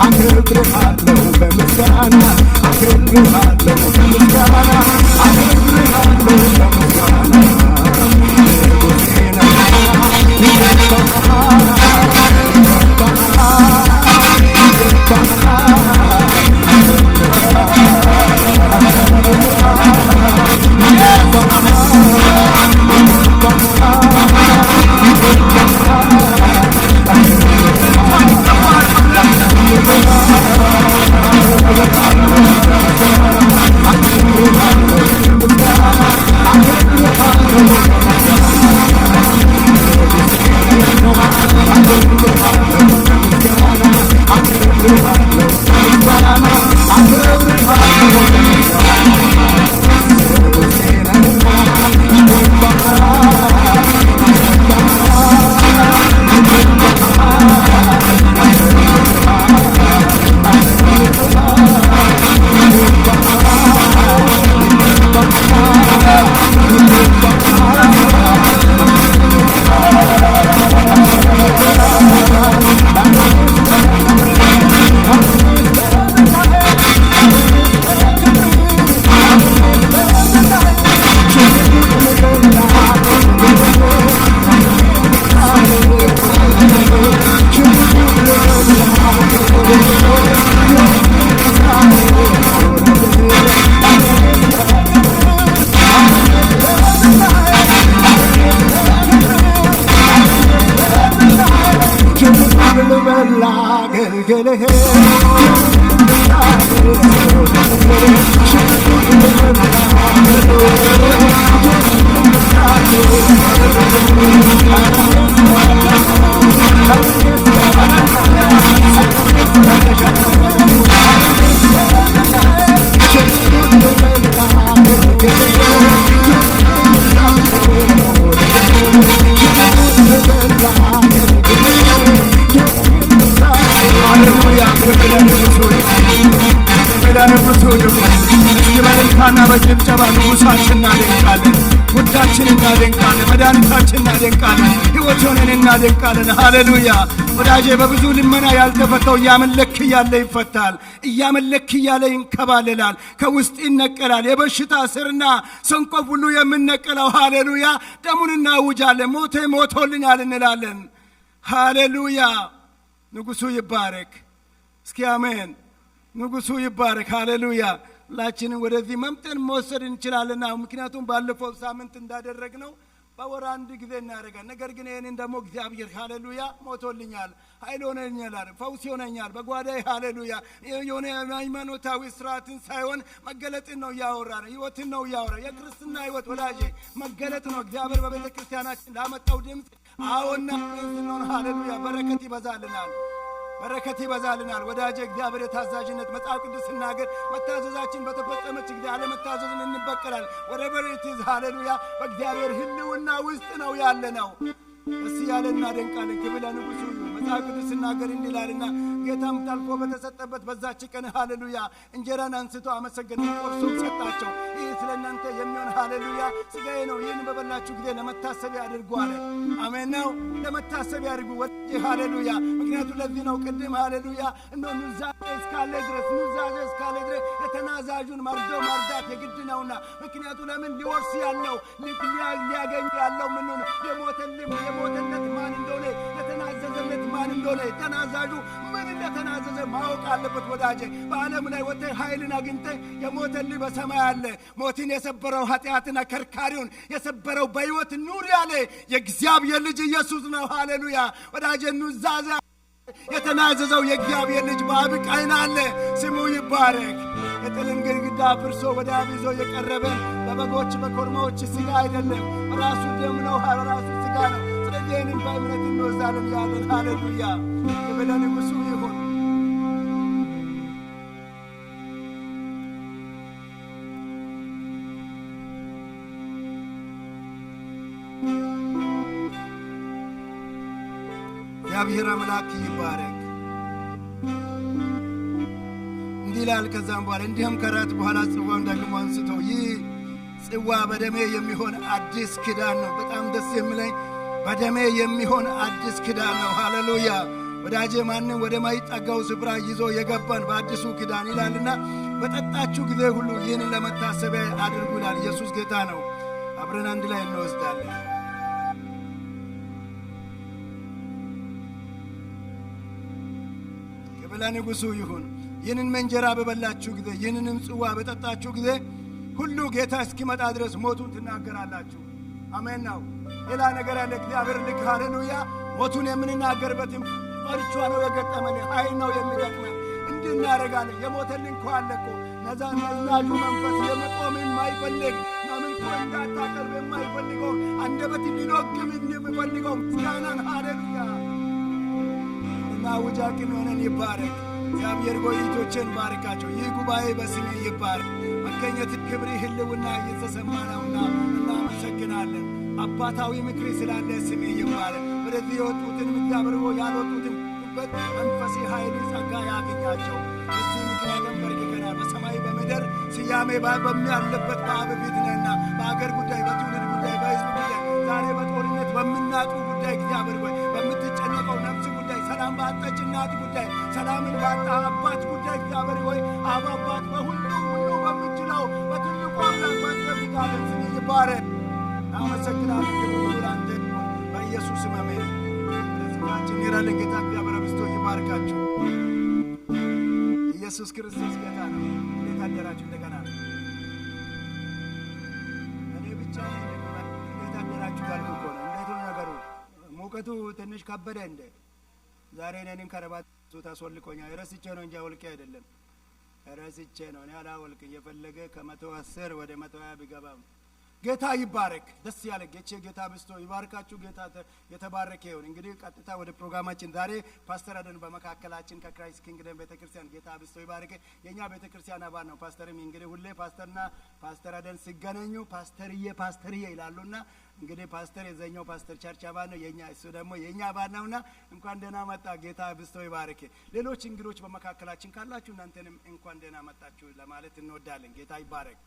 አከብርሃለሁ በምስጋና አከብርሃለሁ በምስጋና አከብርሃለሁ በምስጋና ንጉሴ ነህና ይገባሃል በጭብጨባ ንጉሳችን እናደንቃለን፣ ውዳችን እናደንቃለን፣ መድኃኒታችን እናደንቃለን፣ ሕይወት ሆነን እናደንቃለን። ሃሌሉያ! ወዳጄ በብዙ ልመና ያልተፈታው እያመለክ እያለ ይፈታል፣ እያመለክ እያለ ይንከባለላል፣ ከውስጥ ይነቀላል። የበሽታ ስርና ሰንቆፍ ሁሉ የምንነቀለው ሃሌሉያ! ደሙን እናውጃለን፣ ሞቴ ሞቶልኛል እንላለን። ሃሌሉያ! ንጉሡ ይባረክ። እስኪ አሜን። ንጉሡ ይባረክ። ሃሌሉያ! ሁላችንም ወደዚህ መምጠን መወሰድ እንችላለን። ምክንያቱም ባለፈው ሳምንት እንዳደረግነው በወር አንድ ጊዜ እናደርጋለን። ነገር ግን ይህንን ደግሞ እግዚአብሔር ሃሌሉያ ሞቶልኛል፣ ኃይል ሆነኛል፣ ፈውስ ሆነኛል በጓዳዬ ሃሌሉያ። የሆነ ሃይማኖታዊ ስርዓትን ሳይሆን መገለጥን ነው እያወራ ነው፣ ህይወትን ነው እያወራ። የክርስትና ህይወት ወዳጄ መገለጥ ነው። እግዚአብሔር በቤተ ክርስቲያናችን ላመጣው ድምፅ አዎና ነው። ሃሌሉያ! በረከት ይበዛልናል፣ በረከት ይበዛልናል። ወዳጄ እግዚአብሔር የታዛዥነት መጽሐፍ ቅዱስ ሲናገር መታዘዛችን በተፈጸመች ጊዜ አለመታዘዝን እንበቀላል። ወደ በሬትዝ ሃሌሉያ! በእግዚአብሔር ህልውና ውስጥ ነው ያለ ነው። እስ ያለ እናደንቃለን። ክብር ለንጉሡ። መጽሐፍ ቅዱስ ሲናገር እንዲህ ይላልና ጌታም ታልፎ በተሰጠበት በዛች ቀን ሃሌሉያ እንጀራን አንስቶ አመሰገነ፣ ቆርሶም ሰጣቸው። ይህ ስለ እናንተ የሚሆን ሃሌሉያ ሥጋዬ ነው፣ ይህን በበላችሁ ጊዜ ለመታሰቢያ አድርጉ አለ። አሜን ነው። ለመታሰቢያ አድርጉ ወደ ሃሌሉያ። ምክንያቱም ለዚህ ነው ቅድም ሃሌሉያ ኑዛዜ እስካለ ድረስ የተናዛዡን መርዶ መርዳት የግድ ነውና። ምክንያቱ ለምን ሊወርስ ያለው ሊያገኝ ያለው ምን ነው? የሞተለት ማን እንደሆነ የተናዘዘለት ማን እንደሆነ ተናዛዡ ምን እንደተናዘዘ ማወቅ አለበት ወዳጄ። በዓለም ላይ ወጥተህ ኃይልን አግኝተህ የሞተልህ በሰማይ አለ። ሞትን የሰበረው ኃጢአትን አከርካሪውን የሰበረው በሕይወት ኑር ያለ የእግዚአብሔር ልጅ ኢየሱስ ነው። ሃሌሉያ ወዳጄ ኑዛዜ የተናዘዘው የእግዚአብሔር ልጅ በአብ ቀኝ አለ። ስሙ ይባረክ። የጥልን ግድግዳ ፍርሶ ወደ አብ ይዞ የቀረበ በበጎች በኮርማዎች ሥጋ አይደለም፣ ራሱ ደም ነው፣ ራሱ ሥጋ ነው። ስለዚህ ይህንን በእምነት እንወስዳለን ያለን ሃሌሉያ ክብር ለንጉሡ ይሁን። እግዚአብሔር አምላክ ይባረክ። እንዲህ ይላል ከዛም በኋላ እንዲህም ከራት በኋላ ጽዋውን ደግሞ አንስቶ ይህ ጽዋ በደሜ የሚሆን አዲስ ኪዳን ነው። በጣም ደስ የሚለኝ በደሜ የሚሆን አዲስ ኪዳን ነው። ሃሌሉያ ወዳጄ ማንም ወደ ማይጠጋው ስፍራ ይዞ የገባን በአዲሱ ኪዳን ይላልና በጠጣችሁ ጊዜ ሁሉ ይህንን ለመታሰቢያ አድርጉ ይላል። ኢየሱስ ጌታ ነው። አብረን አንድ ላይ እንወስዳለን። ክብር ለንጉሡ ይሁን። ይህንን እንጀራ በበላችሁ ጊዜ ይህንንም ጽዋ በጠጣችሁ ጊዜ ሁሉ ጌታ እስኪመጣ ድረስ ሞቱን ትናገራላችሁ። አሜን ነው። ሌላ ነገር ያለ እግዚአብሔር ልክ ሃሌሉያ ሞቱን የምንናገርበትም ፈርቿ ነው የገጠመን ኃይል ነው የሚገጥመን። እንዲህ እናደርጋለን። የሞተልን እኮ አለ እኮ ነዛዡ መንፈስ የመቆም የማይፈልግ ምንኮ እንዳታቀርብ የማይፈልገው አንደበት ሊኖግም የሚፈልገው ምስጋናን ሃሌሉያ እና ውጃቅን ሆነን ይባረክ። እግዚአብሔር ጎይቶችን ባርካቸው። ይህ ጉባኤ በስሜ ይባረክ። መገኘት ክብሪ ህልውና እየተሰማ ነውና እናመሰግናለን። አባታዊ ምክሪ ስላለ ስሜ ይባረክ። ወደዚህ የወጡትን እግዚአብሔር ያልወጡትን መንፈሴ ኃይል ጸጋ ያገኛቸው። እዚህ ምክንያት በርክከናል። በሰማይ በምድር ስያሜ በሚያለበት በአብ ፊት ነህና በአገር ጉዳይ፣ በትውልድ ጉዳይ፣ በሕዝብ ጉዳይ፣ ዛሬ በጦርነት በምናጡ ጉዳይ እግዚአብሔር ሆይ በምትጨነቀው ነፍስ ጉዳይ፣ ሰላም ባጣች እናት ጉዳይ፣ ሰላምን ባጣ አባት ጉዳይ እግዚአብሔር ሆይ አብ አባት በሁሉ በምችለው በትልቁ አምላክ ባንተ ስም ይባረክ። አመሰግናለሁ። ክብር ሁሉ ላንተ በኢየሱስ ስም አሜን። ለዝማችን ይራልን ጌታ እግዚአብሔር አብዝቶ ይባርካችሁ። ኢየሱስ ክርስቶስ ጌታ ነው። እንዴት አደራችሁ? እንደገና እኔ ብቻ እንዴት አደራችሁ ያልኩ እኮ ነው። እንዴት ነው ነገሩ? ሙቀቱ ትንሽ ከበደ እንደ ዛሬ እኔን ከረባት ታስወልቆኛል። ረስቼ ነው እንጂ አውልቄ አይደለም። ረስቼ ነው። እኔ አላወልቅ እየፈለገ ከ110 ወደ 120 ቢገባም ጌታ ይባረክ። ደስ ያለ ጌታ ብስቶ ይባርካችሁ። ጌታ የተባረከ ይሁን። እንግዲህ ቀጥታ ወደ ፕሮግራማችን ዛሬ ፓስተር አደን በመካከላችን ከክራይስት ኪንግደም ቤተክርስቲያን ጌታ ብስቶ ይባረክ። የኛ ቤተክርስቲያን አባል ነው። ፓስተርም እንግዲህ ሁሌ ፓስተርና ፓስተር አደን ሲገናኙ ፓስተርዬ ይላሉና እንግዲህ ፓስተር የዘኛው ፓስተር ቸርች አባል ነው። የኛ እሱ ደግሞ የኛ አባል ነውና እንኳን ደህና መጣ። ጌታ ብስቶ ይባረክ። ሌሎች እንግዶች በመካከላችን ካላችሁ እናንተንም እንኳን ደህና መጣችሁ ለማለት እንወዳለን። ጌታ ይባረክ።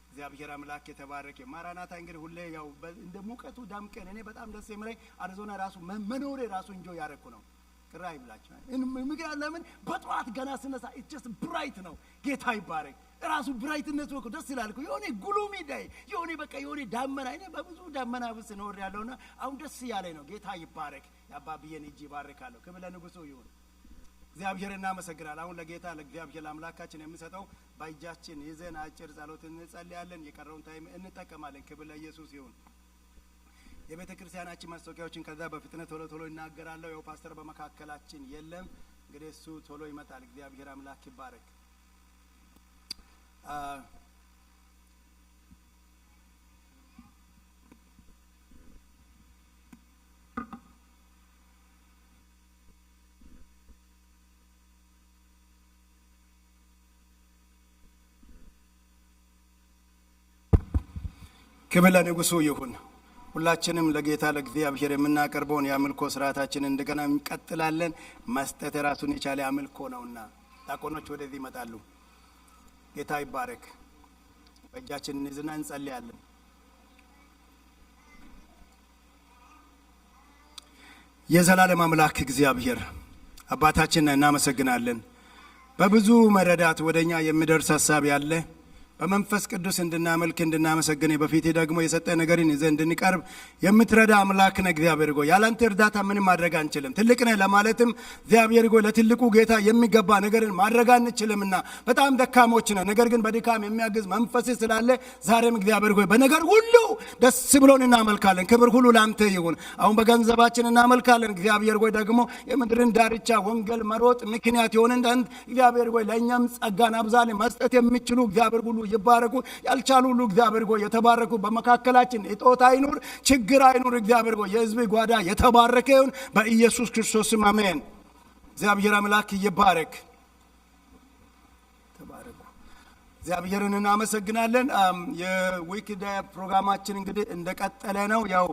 እግዚአብሔር አምላክ የተባረከ። ማራናታ እንግዲህ ሁሌ ያው እንደ ሙቀቱ ዳምቀን እኔ በጣም ደስ የሚለኝ አሪዞና ራሱ መኖሬ ራሱ እንጆ ያረኩ ነው። ቅራ ይብላችሁ። ምክንያቱም ለምን በጠዋት ገና ስነሳ it's ብራይት ነው። ጌታ ይባረክ። ራሱ ብራይትነቱ እኮ ደስ ይላል እኮ የሆነ ጉሉሚ ዳይ የሆነ በቃ የሆነ ዳመና እኔ በብዙ ዳመና ውስጥ ነው ያለውና አሁን ደስ ያለኝ ነው። ጌታ ይባረክ። ያባብየን እጅ ይባርካለሁ። ክብር ለንጉሡ ይሁን። እግዚአብሔር እናመሰግናለን። አሁን ለጌታ ለእግዚአብሔር አምላካችን የምንሰጠው ባይጃችን ይዘን አጭር ጸሎት እንጸልያለን። የቀረውን ታይም እንጠቀማለን። ክብር ለኢየሱስ ይሁን። የቤተ ክርስቲያናችን ማስታወቂያዎችን ከዛ በፍጥነት ቶሎ እናገራለሁ። ያው ፓስተር በመካከላችን የለም። እንግዲህ እሱ ቶሎ ይመጣል። እግዚአብሔር አምላክ ይባረክ። ክብር ለንጉሡ ይሁን። ሁላችንም ለጌታ ለእግዚአብሔር የምናቀርበውን የአምልኮ ስርዓታችንን እንደገና እንቀጥላለን። መስጠት የራሱን የቻለ አምልኮ ነውና ዲያቆኖች ወደዚህ ይመጣሉ። ጌታ ይባረክ። በእጃችን እንይዝና እንጸልያለን። የዘላለም አምላክ እግዚአብሔር አባታችን እናመሰግናለን። በብዙ መረዳት ወደኛ የሚደርስ ሐሳብ ያለ በመንፈስ ቅዱስ እንድናመልክ እንድናመሰግን በፊት ደግሞ የሰጠ ነገርን ይዘን እንድንቀርብ የምትረዳ አምላክ ነህ እግዚአብሔር ሆይ። ያላንተ እርዳታ ምንም ማድረግ አንችልም። ትልቅ ነህ ለማለትም እግዚአብሔር ሆይ ለትልቁ ጌታ የሚገባ ነገርን ማድረግ አንችልምና በጣም ደካሞች ነን። ነገር ግን በድካም የሚያግዝ መንፈስ ስላለ ዛሬም እግዚአብሔር ሆይ በነገር ሁሉ ደስ ብሎን እናመልካለን። ክብር ሁሉ ላንተ ይሁን። አሁን በገንዘባችን እናመልካለን። እግዚአብሔር ሆይ ደግሞ የምድርን ዳርቻ ወንጌል መሮጥ ምክንያት የሆነን ዘንድ እግዚአብሔር ሆይ ለእኛም ጸጋን አብዛልን። መስጠት የሚችሉ እግዚአብሔር ሁሉ ይባረኩ። ያልቻሉ ሁሉ እግዚአብሔር ሆይ የተባረኩ። በመካከላችን እጦት አይኑር፣ ችግር አይኑር። እግዚአብሔር ሆይ የሕዝብ ጓዳ የተባረከ ይሁን በኢየሱስ ክርስቶስ ስም አሜን። እግዚአብሔር አምላክ ይባረክ። ተባረኩ። እግዚአብሔርን እናመሰግናለን። የዊክዳይ ፕሮግራማችን እንግዲህ እንደቀጠለ ነው። ያው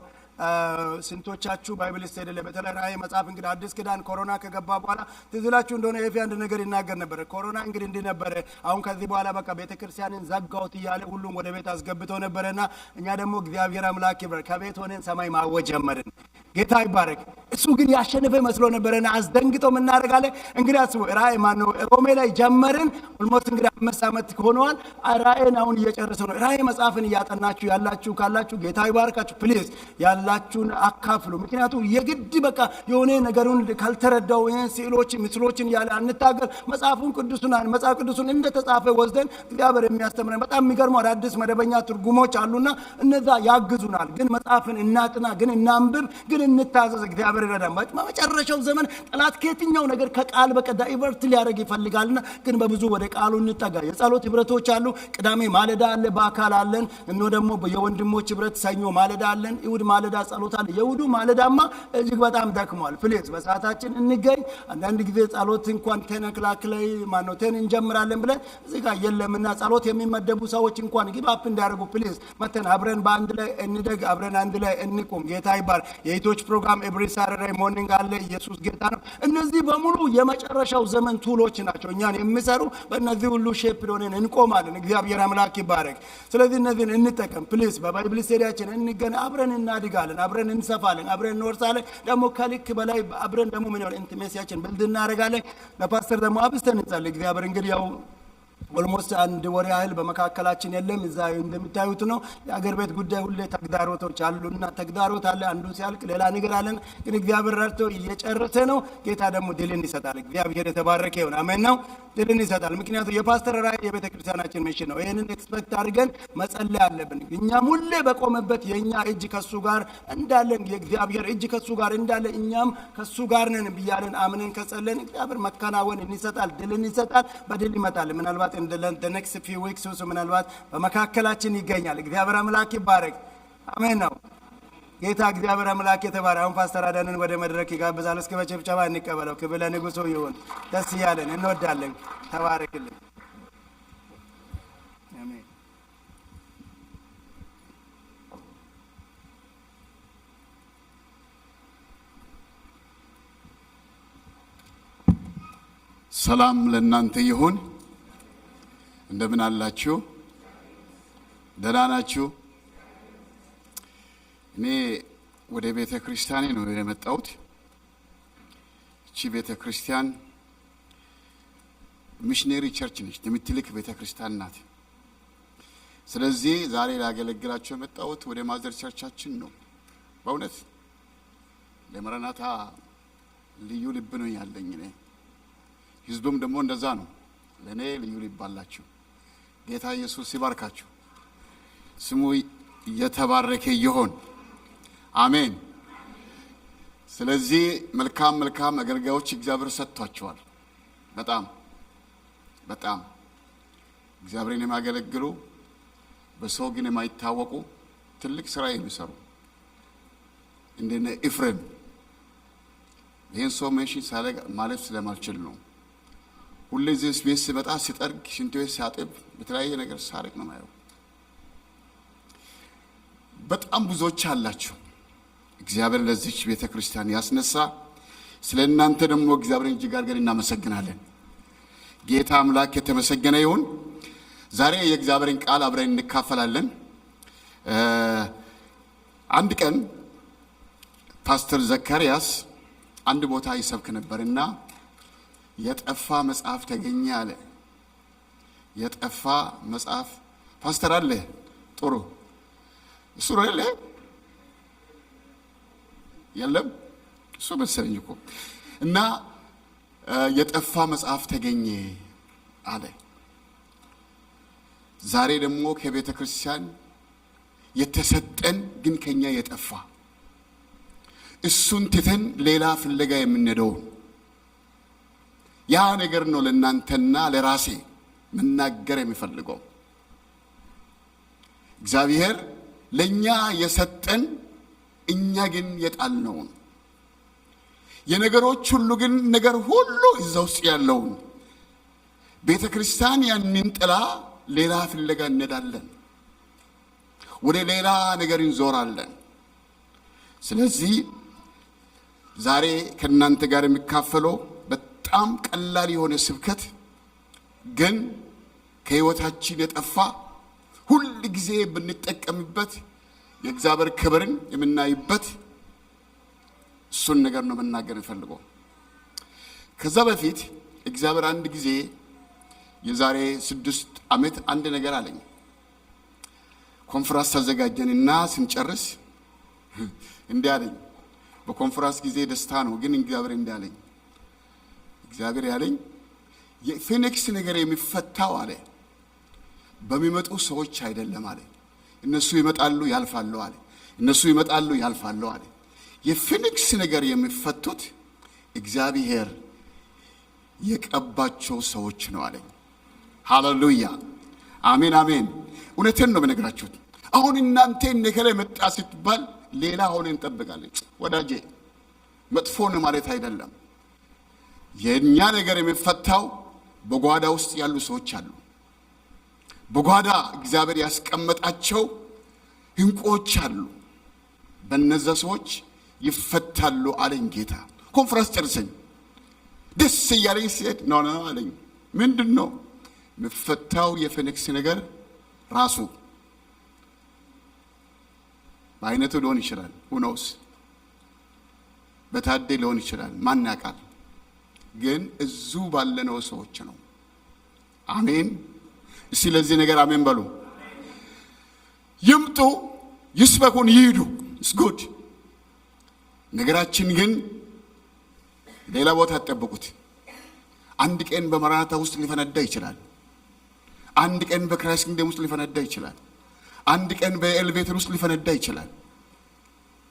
ስንቶቻችሁ ባይብል ስተዲ በተለይ ራእይ መጽሐፍ እንግዲህ አዲስ ኪዳን ኮሮና ከገባ በኋላ ትዝላችሁ እንደሆነ ኤፊ አንድ ነገር ይናገር ነበር። ኮሮና እንግዲህ እንዲህ ነበረ። አሁን ከዚህ በኋላ በቃ ቤተክርስቲያንን ዘጋውት እያለ ሁሉም ወደ ቤት አስገብተው ነበረና እኛ ደግሞ እግዚአብሔር አምላክ ይባረክ ከቤት ሆነን ሰማይ ማወጅ ጀመርን። ጌታ ይባረክ። እሱ ግን ያሸነፈ መስሎ ነበረና አስደንግጠው ምን እናደርጋለን እንግዲህ አስቡ። ራእይ ማነው ሮሜ ላይ ጀመርን። ኦልሞስት እንግዲህ 5 ዓመት ሆነዋል። ራእይን አሁን እየጨረሰ ነው። ራእይ መጽሐፍን እያጠናችሁ ያላችሁ ካላችሁ ጌታ ይባርካችሁ። ፕሊዝ ያላችሁን አካፍሉ። ምክንያቱም የግድ በቃ የሆነ ነገሩን ካልተረዳው ስዕሎች ምስሎችን ያለ አንታገል። መጽሐፍ ቅዱስን እንደተጻፈ ወስደን እግዚአብሔር የሚያስተምረን በጣም የሚገርሙ አዳዲስ መደበኛ ትርጉሞች አሉና እነዛ ያግዙናል። ግን መጽሐፍን እናጥና፣ ግን እናንብብ፣ ግን እንታዘዝ። እግዚአብሔር ይረዳል። በመጨረሻው ዘመን ጠላት ከየትኛው ነገር ከቃል በቃ ዳይቨርት ሊያደርግ ይፈልጋልና ግን በብዙ ወደ ቃሉ እንጠጋ። የጸሎት ህብረቶች አሉ። ቅዳሜ ማለዳ አለ፣ በአካል አለን። እኖ ደግሞ የወንድሞች ህብረት ሰኞ ማለዳ አለን። እሁድ ማለዳ ጸሎት አለ። የእሁዱ ማለዳማ እጅግ በጣም ደክሟል። ፕሌስ በሰዓታችን እንገኝ። አንዳንድ ጊዜ ጸሎት እንኳን 10 o'clock ላይ ማነው 10 እንጀምራለን ብለን እዚህ ጋር የለምና ጸሎት የሚመደቡ ሰዎች እንኳን ጊቭ አፕ እንዲያደርጉ ፕሌስ መተን አብረን በአንድ ላይ እንደግ፣ አብረን አንድ ላይ እንቁም። ጌታ ይባር። የኢቶች ፕሮግራም ኤቭሪ ሳተርዴይ ሞርኒንግ አለ። ኢየሱስ ጌታ ነው። እነዚህ በሙሉ የመጨረሻው ዘመን ቱሎች ናቸው እኛን የሚሰሩ። በእነዚህ ሁሉ ሼፕ ሆነን እንቆማለን። እግዚአብሔር አምላክ ይባረክ። ስለዚህ እነዚህን እንጠቀም ፕሊዝ። በባይብል ስቴዲያችን እንገን፣ አብረን እናድጋለን፣ አብረን እንሰፋለን፣ አብረን እንወርሳለን። ደግሞ ከልክ በላይ አብረን ደግሞ ምን ይሆን ኢንቲሜሲያችን ብልድ እናደርጋለን። ለፓስተር ደግሞ አብስተን እንጸልይ። እግዚአብሔር እንግዲህ ያው ኦልሞስት አንድ ወር ያህል በመካከላችን የለም። እዛ እንደምታዩት ነው። የአገር ቤት ጉዳይ ሁሌ ተግዳሮቶች አሉና ተግዳሮት አለ። አንዱ ሲያልቅ ሌላ ነገር አለን። ግን እግዚአብሔር ረድቶ እየጨረሰ ነው። ጌታ ደግሞ ድልን ይሰጣል። እግዚአብሔር የተባረከ ይሁን። አሜን ነው። ድልን ይሰጣል። ምክንያቱም የፓስተር ራእይ የቤተ ክርስቲያናችን ሚሽን ነው። ይሄንን ኤክስፔክት አድርገን መጸለይ አለብን። እኛም ሁሌ በቆመበት የኛ እጅ ከሱ ጋር እንዳለን፣ የእግዚአብሔር እጅ ከሱ ጋር እንዳለ እኛም ከሱ ጋር ነን ብያለን አምነን ከጸለን እግዚአብሔር መከናወን ይሰጣል፣ ድልን ይሰጣል፣ በድል ይመጣል። ምናልባት in the next few weeks so ምናልባት በመካከላችን ይገኛል። እግዚአብሔር አምላክ ይባረክ። አሜን ነው። ጌታ እግዚአብሔር አምላክ የተባረከ። አሁን ፓስተር አዳንን ወደ መድረክ ይጋብዛል። እስኪ በጭብጨባ እንቀበለው። ክብር ለንጉሡ ይሁን። ደስ ያለን እንወዳለን። ተባረክልን። አሜን። ሰላም ለእናንተ ይሁን። እንደምን አላችሁ? ደህና ናችሁ? እኔ ወደ ቤተ ክርስቲያን ነው የመጣሁት። እቺ ቤተ ክርስቲያን ሚሽነሪ ቸርች ነች፣ የምትልክ ቤተ ክርስቲያን ናት። ስለዚህ ዛሬ ላገለግላችሁ የመጣሁት ወደ ማዘር ቸርቻችን ነው። በእውነት ለመረናታ ልዩ ልብ ነው ያለኝ እኔ። ህዝቡም ደግሞ እንደዛ ነው። ለኔ ልዩ ልብ አላችሁ። ጌታ ኢየሱስ ይባርካችሁ። ስሙ የተባረከ ይሁን። አሜን። ስለዚህ መልካም አገልጋዮች እግዚአብሔር ሰጥቷቸዋል። በጣም እግዚአብሔርን የሚያገለግሉ በሰው ግን የማይታወቁ ትልቅ ስራ የሚሰሩ እንደነ ኤፍሬም። ይህን ሰው ሜንሽን ሳደርግ ማለት ስለማልችል ነው። ሁሌ እዚህ ቤት ሲመጣ ሲጠርግ፣ ሽንት ቤት ሲያጥብ፣ በተለያየ ነገር ሳርቅ ነው ማየው። በጣም ብዙዎች አላችሁ እግዚአብሔር ለዚች ቤተ ክርስቲያን ያስነሳ። ስለ እናንተ ደግሞ እግዚአብሔርን እጅግ አድርገን እናመሰግናለን። ጌታ አምላክ የተመሰገነ ይሁን። ዛሬ የእግዚአብሔርን ቃል አብረን እንካፈላለን። አንድ ቀን ፓስተር ዘካርያስ አንድ ቦታ ይሰብክ ነበርና የጠፋ መጽሐፍ ተገኘ አለ። የጠፋ መጽሐፍ ፓስተር አለ ጥሩ እሱ ነው የለም እሱ መሰለኝ እኮ እና የጠፋ መጽሐፍ ተገኘ አለ። ዛሬ ደግሞ ከቤተ ክርስቲያን የተሰጠን ግን ከኛ የጠፋ እሱን ትተን ሌላ ፍለጋ የምንሄደው ያ ነገር ነው ለእናንተና ለራሴ መናገር የሚፈልገው። እግዚአብሔር ለኛ የሰጠን እኛ ግን የጣልነው የነገሮች ሁሉ ግን ነገር ሁሉ እዛው ውስጥ ያለውን ቤተ ክርስቲያን ያንን ጥላ ሌላ ፍለጋ እንሄዳለን፣ ወደ ሌላ ነገር እንዞራለን። ስለዚህ ዛሬ ከእናንተ ጋር የሚካፈለው በጣም ቀላል የሆነ ስብከት ግን ከህይወታችን የጠፋ ሁል ጊዜ ብንጠቀምበት የእግዚአብሔር ክብርን የምናይበት እሱን ነገር ነው መናገር ፈልገው። ከዛ በፊት እግዚአብሔር አንድ ጊዜ የዛሬ 6 ዓመት አንድ ነገር አለኝ። ኮንፈረንስ ተዘጋጀንና ስንጨርስ እንዲህ አለኝ። በኮንፈረንስ ጊዜ ደስታ ነው፣ ግን እግዚአብሔር እንዲህ አለኝ። እግዚአብሔር ያለኝ የፊኒክስ ነገር የሚፈታው አለ በሚመጡ ሰዎች አይደለም አለ። እነሱ ይመጣሉ ያልፋሉ አለ። እነሱ ይመጣሉ ያልፋሉ አለ። የፊኒክስ ነገር የሚፈቱት እግዚአብሔር የቀባቸው ሰዎች ነው አለ። ሃሌሉያ አሜን አሜን። እውነቴን ነው በነገራችሁ። አሁን እናንተ እንደከለ መጣ ስትባል ሌላ ሆነ እንጠብቃለን። ወዳጄ መጥፎ ነው ማለት አይደለም። የኛ ነገር የሚፈታው በጓዳ ውስጥ ያሉ ሰዎች አሉ። በጓዳ እግዚአብሔር ያስቀመጣቸው እንቁዎች አሉ። በእነዛ ሰዎች ይፈታሉ አለኝ ጌታ። ኮንፈረንስ ጨርሰኝ ደስ እያለኝ ሲሄድ ነው አለኝ። ምንድን ነው የሚፈታው? የፊኒክስ ነገር ራሱ በአይነቱ ሊሆን ይችላል፣ ሁኖስ በታዴ ሊሆን ይችላል፣ ማን ያውቃል? ግን እዙ ባለነው ሰዎች ነው። አሜን። እስቲ ለዚህ ነገር አሜን በሉ። ይምጡ፣ ይስበኩን፣ ይሂዱ። it's good። ነገራችን ግን ሌላ ቦታ አትጠብቁት። አንድ ቀን በመራናታ ውስጥ ሊፈነዳ ይችላል። አንድ ቀን በክራይስት ኪንግደም ውስጥ ሊፈነዳ ይችላል። አንድ ቀን በኤሌቬተር ውስጥ ሊፈነዳ ይችላል።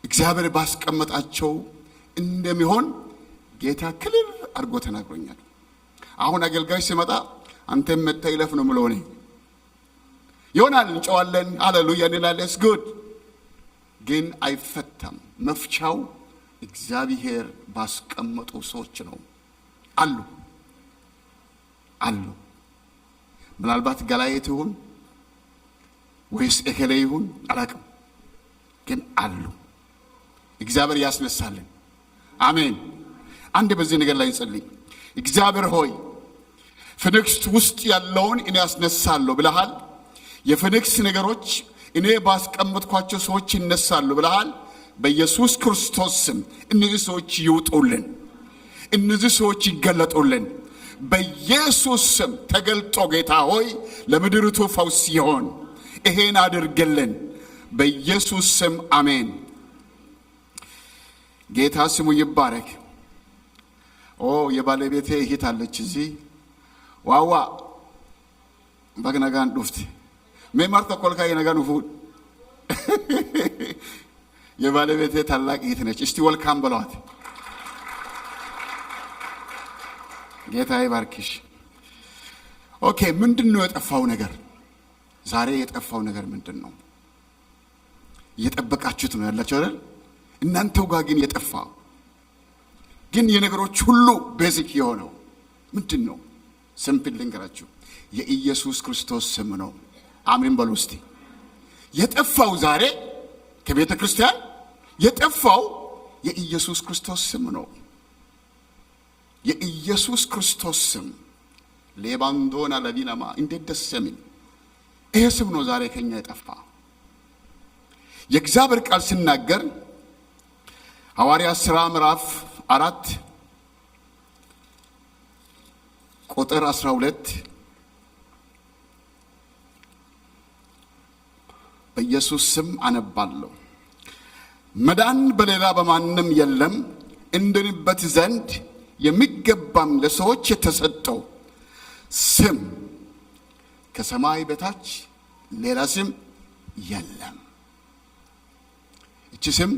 እግዚአብሔር ባስቀመጣቸው እንደሚሆን ጌታ ክልል አድርጎ ተናግሮኛል። አሁን አገልጋይ ሲመጣ አንተም መጥተህ ይለፍ ነው ምለው። እኔ ይሆናል እንጨዋለን፣ ሃሌሉያ እንላለን፣ it's good። ግን አይፈታም። መፍቻው እግዚአብሔር ባስቀመጡ ሰዎች ነው። አሉ አሉ። ምናልባት ገላየት ይሁን ወይስ እከሌ ይሁን አላውቅም፣ ግን አሉ። እግዚአብሔር ያስነሳልን። አሜን። አንድ በዚህ ነገር ላይ እንጸልይ። እግዚአብሔር ሆይ ፊኒክስ ውስጥ ያለውን እኔ ያስነሳለሁ ብለሃል። የፊኒክስ ነገሮች እኔ ባስቀመጥኳቸው ሰዎች ይነሳሉ ብለሃል። በኢየሱስ ክርስቶስ ስም እነዚህ ሰዎች ይውጡልን፣ እነዚህ ሰዎች ይገለጡልን። በኢየሱስ ስም ተገልጦ ጌታ ሆይ ለምድሪቱ ፈውስ ይሆን። ይሄን አድርግልን በኢየሱስ ስም አሜን። ጌታ ስሙ ይባረክ። የባለቤቴ እህት አለች እዚህ ዋዋ በግነጋን ዱፍት ሜማርቶ ኮልካ የነጋን ፉድ የባለቤቴ ታላቅ እህት ነች። እስቲ ወልካም በሏት። ጌታ ይባርክሽ። ኦኬ፣ ምንድነው የጠፋው ነገር? ዛሬ የጠፋው ነገር ምንድነው? እየጠበቃችሁት ነው ያላችሁ አይደል? እናንተው ጋር ግን የጠፋው ግን የነገሮች ሁሉ ቤዚክ የሆነው ምንድነው? ሲምፕል ልንገራችሁ፣ የኢየሱስ ክርስቶስ ስም ነው። አሜን በሉ እስቲ። የጠፋው ዛሬ ከቤተ ክርስቲያን የጠፋው የኢየሱስ ክርስቶስ ስም ነው። የኢየሱስ ክርስቶስ ስም ሌባንዶና ለዲናማ እንዴት ደስ የሚል ይሄ ስም ነው ዛሬ ከኛ የጠፋ። የእግዚአብሔር ቃል ሲናገር ሐዋርያት ሥራ ምዕራፍ 4 ቁጥር 12 በኢየሱስ ስም አነባለሁ። መዳን በሌላ በማንም የለም፣ እንድንበት ዘንድ የሚገባም ለሰዎች የተሰጠው ስም ከሰማይ በታች ሌላ ስም የለም። እቺ ስም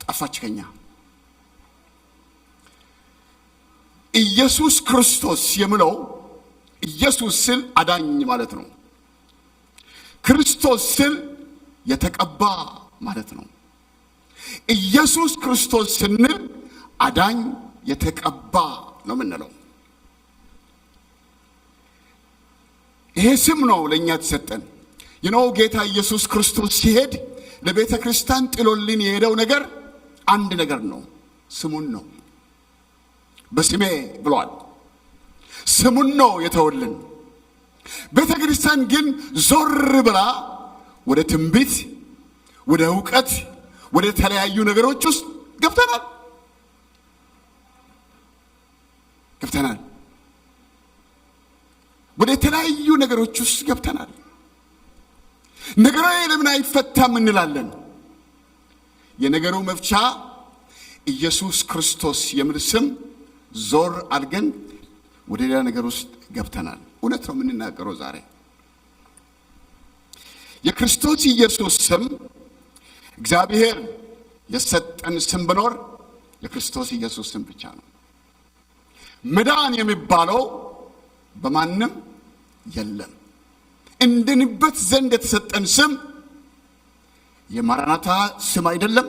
ጠፋች ከኛ። ኢየሱስ ክርስቶስ የሚለው ኢየሱስ ስል አዳኝ ማለት ነው። ክርስቶስ ስል የተቀባ ማለት ነው። ኢየሱስ ክርስቶስ ስንል አዳኝ የተቀባ ነው የምንለው። ይሄ ስም ነው ለእኛ ተሰጠን። ጌታ ኢየሱስ ክርስቶስ ሲሄድ ለቤተ ክርስቲያን ጥሎልን የሄደው ነገር አንድ ነገር ነው፣ ስሙን ነው። በስሜ ብሏል። ስሙን ነው የተወልን። ቤተ ክርስቲያን ግን ዞር ብላ ወደ ትንቢት፣ ወደ ዕውቀት፣ ወደ ተለያዩ ነገሮች ውስጥ ገብተናል። ወደ ተለያዩ ነገሮች ውስጥ ገብተናል። ነገሩ ለምን አይፈታም እንላለን። የነገሩ መፍቻ ኢየሱስ ክርስቶስ የሚል ስም ዞር አድርገን ወደ ሌላ ነገር ውስጥ ገብተናል። እውነት ነው የምንናገረው ዛሬ። የክርስቶስ ኢየሱስ ስም እግዚአብሔር የሰጠን ስም ቢኖር የክርስቶስ ኢየሱስ ስም ብቻ ነው። መዳን የሚባለው በማንም የለም። እንድንበት ዘንድ የተሰጠን ስም የማራናታ ስም አይደለም፣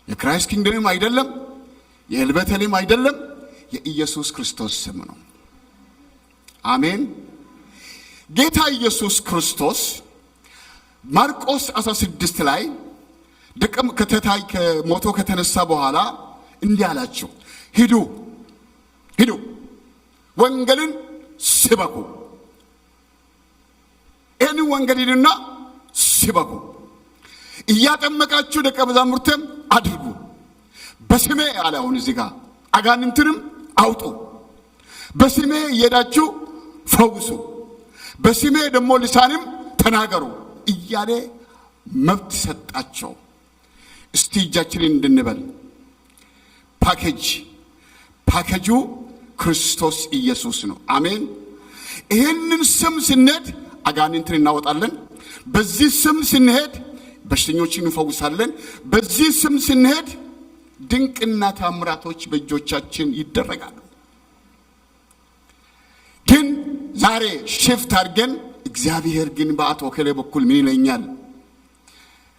የክራይስት ኪንግደም አይደለም፣ የኤልቤተልሔም አይደለም፣ የኢየሱስ ክርስቶስ ስም ነው። አሜን። ጌታ ኢየሱስ ክርስቶስ ማርቆስ 16 ላይ ደቀም ከሞቶ ከተነሳ በኋላ እንዲህ አላቸው፣ ሂዱ ወንጌልን ስበኩ። ይህንን ወንጌል ሂዱና ስበኩ፣ እያጠመቃችሁ ደቀ መዛሙርቴም አድርጉ፣ በስሜ አለ። አሁን እዚህ ጋር አጋንንትንም አውጡ፣ በስሜ እየሄዳችሁ ፈውሱ፣ በስሜ ደግሞ ልሳንም ተናገሩ እያለ መብት ሰጣቸው። እስቲ እጃችንን እንድንበል። ፓኬጁ ክርስቶስ ኢየሱስ ነው። አሜን። ይህንን ስም ስንሄድ አጋንንትን እናወጣለን። በዚህ ስም ስንሄድ በሽተኞችን እንፈውሳለን። በዚህ ስም ስንሄድ ድንቅና ታምራቶች በእጆቻችን ይደረጋሉ። ግን ዛሬ ሽፍት አድርገን እግዚአብሔር ግን በአቶ ከሌ በኩል ምን ይለኛል?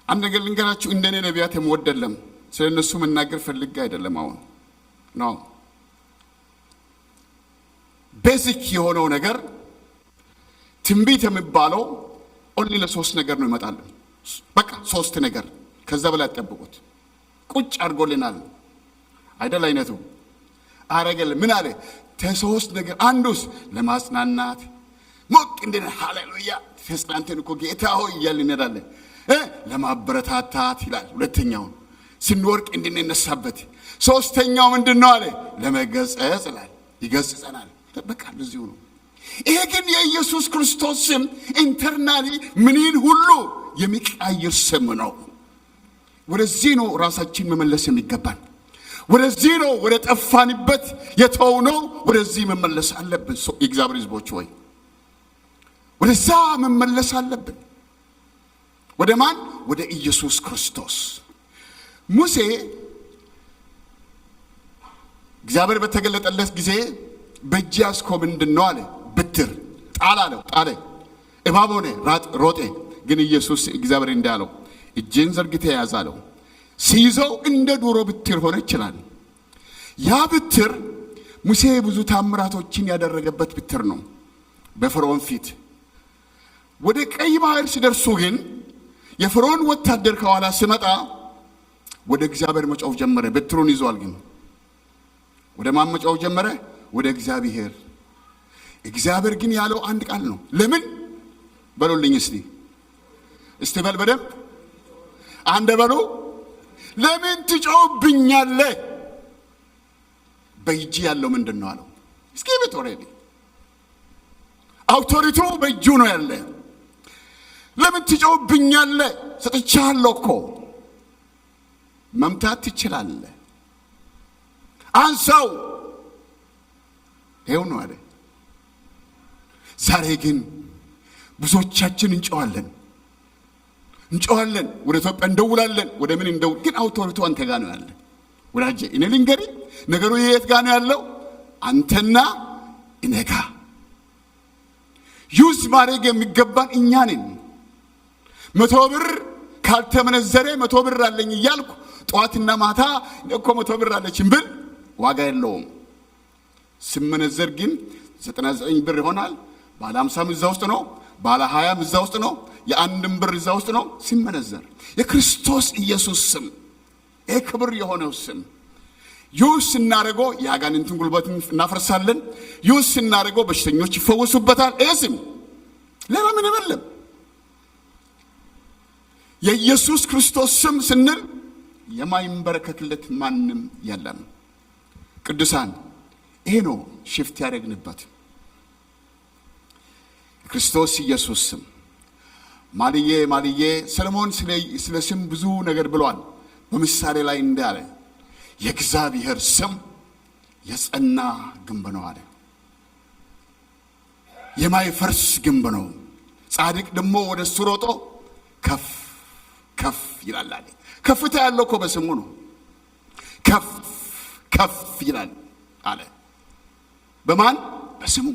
አንድ ነገር ልንገራችሁ። እንደኔ ነቢያት የምወደለም ስለ እነሱ መናገር ፈልጌ አይደለም። አሁን ነው ቤዚክ የሆነው ነገር ትንቢት የሚባለው ኦንሊ ለሶስት ነገር ነው ይመጣል። በቃ ሶስት ነገር፣ ከዛ በላይ አትጠብቁት። ቁጭ አድርጎልናል አይደል? አይነቱ አረገል ምን አለ? ተሶስት ነገር። አንዱስ ለማጽናናት ሞቅ እንደነ ሃሌሉያ ተስናንተን እኮ ጌታ ሆይ እያልን እንሄዳለን። ለማበረታታት ይላል። ሁለተኛው ስንወርቅ እንድንነሳበት። ሶስተኛው ምንድነው አለ? ለመገሰጽ ይላል። ይገስጸናል። በቃ ለዚሁ ነው። ይሄ ግን የኢየሱስ ክርስቶስ ስም ኢንተርናሊ ምንን ሁሉ የሚቀያየር ስም ነው። ወደዚህ ነው ራሳችን መመለስ የሚገባን። ወደዚህ ነው ወደ ጠፋንበት የተውነው ወደዚህ መመለስ አለብን። የእግዚአብሔር ሕዝቦች ሆይ ወደዛ መመለስ አለብን። ወደ ማን? ወደ ኢየሱስ ክርስቶስ። ሙሴ እግዚአብሔር በተገለጠለት ጊዜ በእጅ ያዝከው ምንድን ነው አለ። ብትር ጣለ። እባብ ሆነ፣ ሮጤ። ግን ኢየሱስ እግዚአብሔር እንዳለው እጄን ዘርግተ ያዝ አለው። ሲይዘው እንደ ዱሮ ብትር ሆነ ይችላል። ያ ብትር ሙሴ ብዙ ታምራቶችን ያደረገበት ብትር ነው በፈርዖን ፊት። ወደ ቀይ ባህር ሲደርሱ ግን የፈርዖን ወታደር ከኋላ ሲመጣ ወደ እግዚአብሔር መጮህ ጀመረ። በትሩን ይዟል ግን ወደ ማን መጮህ ጀመረ? ወደ እግዚአብሔር። እግዚአብሔር ግን ያለው አንድ ቃል ነው። ለምን በሉልኝ እስቲ በል በደንብ አንደ በሉ። ለምን ትጮህብኛለህ? በእጅ ያለው ምንድን ነው አለው። እስኪ በተወረደ አውቶሪቲው በእጁ ነው ያለ። ለምን ትጮህብኛለህ? ሰጥቻለሁ እኮ መምታት ትችላለህ። አንሳው ይኸው ነው አለ። ዛሬ ግን ብዙዎቻችን እንጮሃለን፣ ወደ ኢትዮጵያ እንደውላለን፣ ወደ ምን እንደውል፣ ግን አውቶሪቲው አንተ ጋር ነው ያለ። ወዳጄ እኔ ልንገርህ ነገሩ የት ጋር ነው ያለው? አንተና እኔ ጋር። ዩዝ ማድረግ የሚገባን እኛ ነን። 100 ብር ካልተመነዘረ 100 ብር አለኝ እያልኩ ጠዋትና ማታ እኮ 100 ብር አለችኝ ብል ዋጋ የለውም። ሲመነዘር ግን 99 ብር ይሆናል። ባለ 50 እዛ ውስጥ ነው፣ ባለ 20 እዛ ውስጥ ነው፣ የአንድም ብር እዛ ውስጥ ነው ሲመነዘር። የክርስቶስ ኢየሱስ ስም ክብር የሆነው ስም ዩዝ ስናደርገው የአጋንንትን ጉልበት እናፈርሳለን። ዩዝ ስናደርገው በሽተኞች ይፈወሱበታል። ስም ሌላ ምንም የለም። የኢየሱስ ክርስቶስ ስም ስንል የማይንበረከክለት ማንም የለም። ቅዱሳን ይሄ ነው ሽፍት ያደረግንበት ክርስቶስ ኢየሱስ ስም። ማልዬ ሰለሞን ስለ ስም ብዙ ነገር ብሏል። በምሳሌ ላይ እንዳለ የእግዚአብሔር ስም የጸና ግንብ ነው አለ። የማይፈርስ ግንብ ነው። ጻድቅ ደግሞ ወደ እሱ ሮጦ ከፍ ከፍ ይላል አለ። ከፍታ ያለው እኮ በስሙ ነው። ከፍ ከፍ ይላል አለ። በማን? በስሙ።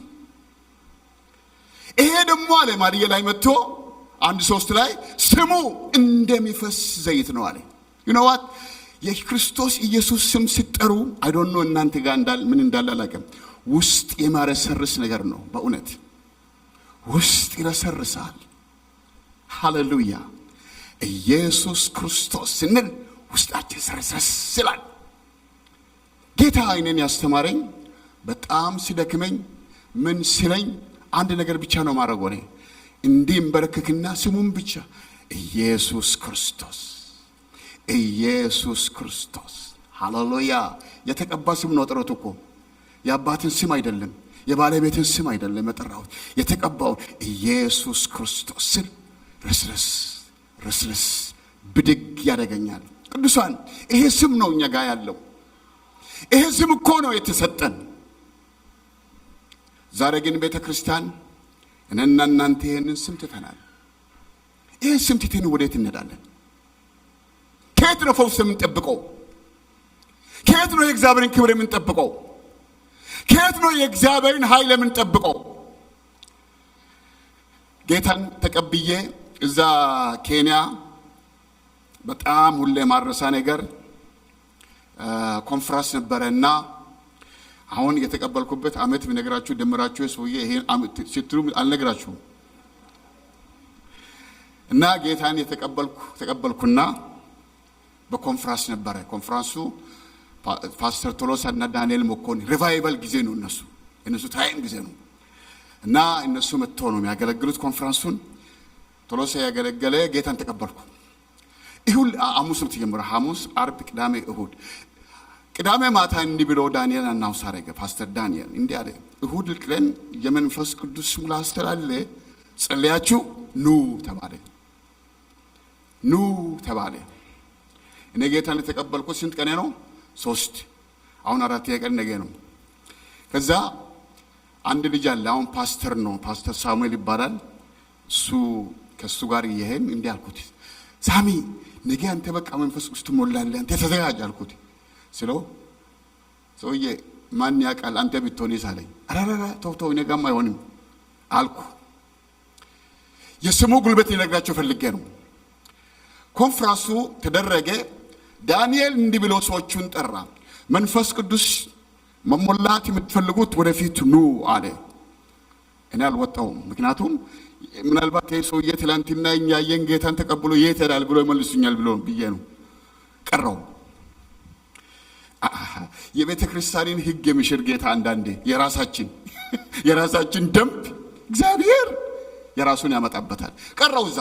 ይሄ ደግሞ አለ ማልዬ ላይ መጥቶ 1:3 ላይ ስሙ እንደሚፈስ ዘይት ነው አለ። you know what የክርስቶስ ኢየሱስ ስም ሲጠሩ I don't know እናንተ ጋር ምን እንዳለ አላውቅም። ውስጥ የማረሰርስ ነገር ነው። በእውነት ውስጥ ይረሰርሳል። ሃሌሉያ። ኢየሱስ ክርስቶስ ስንል ውስጣችን ሰረሰስ ይላል። ጌታ እኔን ያስተማረኝ በጣም ሲደክመኝ ምን ሲለኝ አንድ ነገር ብቻ ነው ማድረግ ሆነ። እንዲህ እንበረከክና ስሙን ብቻ ኢየሱስ ክርስቶስ ኢየሱስ ክርስቶስ። ሃሌሉያ። የተቀባ ስም ነው ጥረቱ እኮ የአባትን ስም አይደለም፣ የባለቤትን ስም አይደለም የጠራሁት። የተቀባው ኢየሱስ ክርስቶስ ስል ረስረስ ብድግ ያደርገኛል። ቅዱሳን ይሄ ስም ነው እኛ ጋር ያለው። ይሄ ስም እኮ ነው የተሰጠን። ዛሬ ግን ቤተ ክርስቲያን እኔና እናንተ ይሄንን ስም ትተናል። ይሄ ስም ትተን ወዴት እንሄዳለን? ከየት ነው ፈውስ የምንጠብቀው? ከየት ነው የእግዚአብሔርን ክብር የምንጠብቀው? ከየት ነው የእግዚአብሔርን ኃይል የምንጠብቀው? ጌታን ተቀብዬ እዛ ኬንያ በጣም ሁሌ ማረሳ ነገር ኮንፈረንስ ነበረና አሁን የተቀበልኩበት አመት ብነግራችሁ ደምራችሁ ሰውዬ ይሄን አመት ሲትሩ አልነግራችሁም። እና ጌታን ተቀበልኩና በኮንፈረንስ ነበረ። ኮንፈረንሱ ፓስተር ቶሎሳ እና ዳንኤል መኮንን ሪቫይቫል ጊዜ ነው እነሱ ታይም ጊዜ ነው። እና እነሱ መጥተው ነው የሚያገለግሉት ኮንፈረንሱን። ቶሎሳ ያገለገለ ጌታን ተቀበልኩ። ይሁን ሐሙስ ነው ተጀመረ። ሐሙስ፣ አርብ፣ ቅዳሜ፣ እሁድ። ቅዳሜ ማታ እንዲህ ብሎ ዳንኤል አናውንስ አደረገ። ፓስተር ዳንኤል እንዲህ አለ፣ እሁድ ቀን የመንፈስ ቅዱስ ሙላት ስላለ ጸልያችሁ ኑ ተባለ። እኔ ጌታን የተቀበልኩት ስንት ቀኔ ነው? 3። አሁን 4ኛ ቀን ነገ ነው። ከዛ አንድ ልጅ አለ፣ አሁን ፓስተር ነው፣ ፓስተር ሳሙኤል ይባላል። ከሱ ጋር ይሄን እንዲህ አልኩት፣ ሳሚ ነገ አንተ በቃ መንፈስ ቅዱስ ትሞላለህ፣ አንተ ተዘጋጅ አልኩት። ስለው ሰውዬ ማን ያውቃል አንተ ብትሆን ይሳለኝ። አራራራ ተው እኔ ጋርም አይሆንም አልኩ። የስሙ ጉልበት ሊነግራቸው ፈልጌ ነው። ኮንፈረንሱ ተደረገ። ዳንኤል እንዲህ ብሎ ሰዎቹን ጠራ። መንፈስ ቅዱስ መሞላት የምትፈልጉት ወደፊት ኑ አለ። እኔ አልወጣሁም። ምክንያቱም ምናልባት ይሄ ሰውዬ ትላንትና እኛ ያየን ጌታን ተቀብሎ የት ሄዳል ብሎ ይመልሱኛል ብሎ ብዬ ነው ቀረው። የቤተ ክርስቲያንን ሕግ የሚሽር ጌታ አንዳንዴ የራሳችን ደንብ እግዚአብሔር የራሱን ያመጣበታል። ቀረው እዛ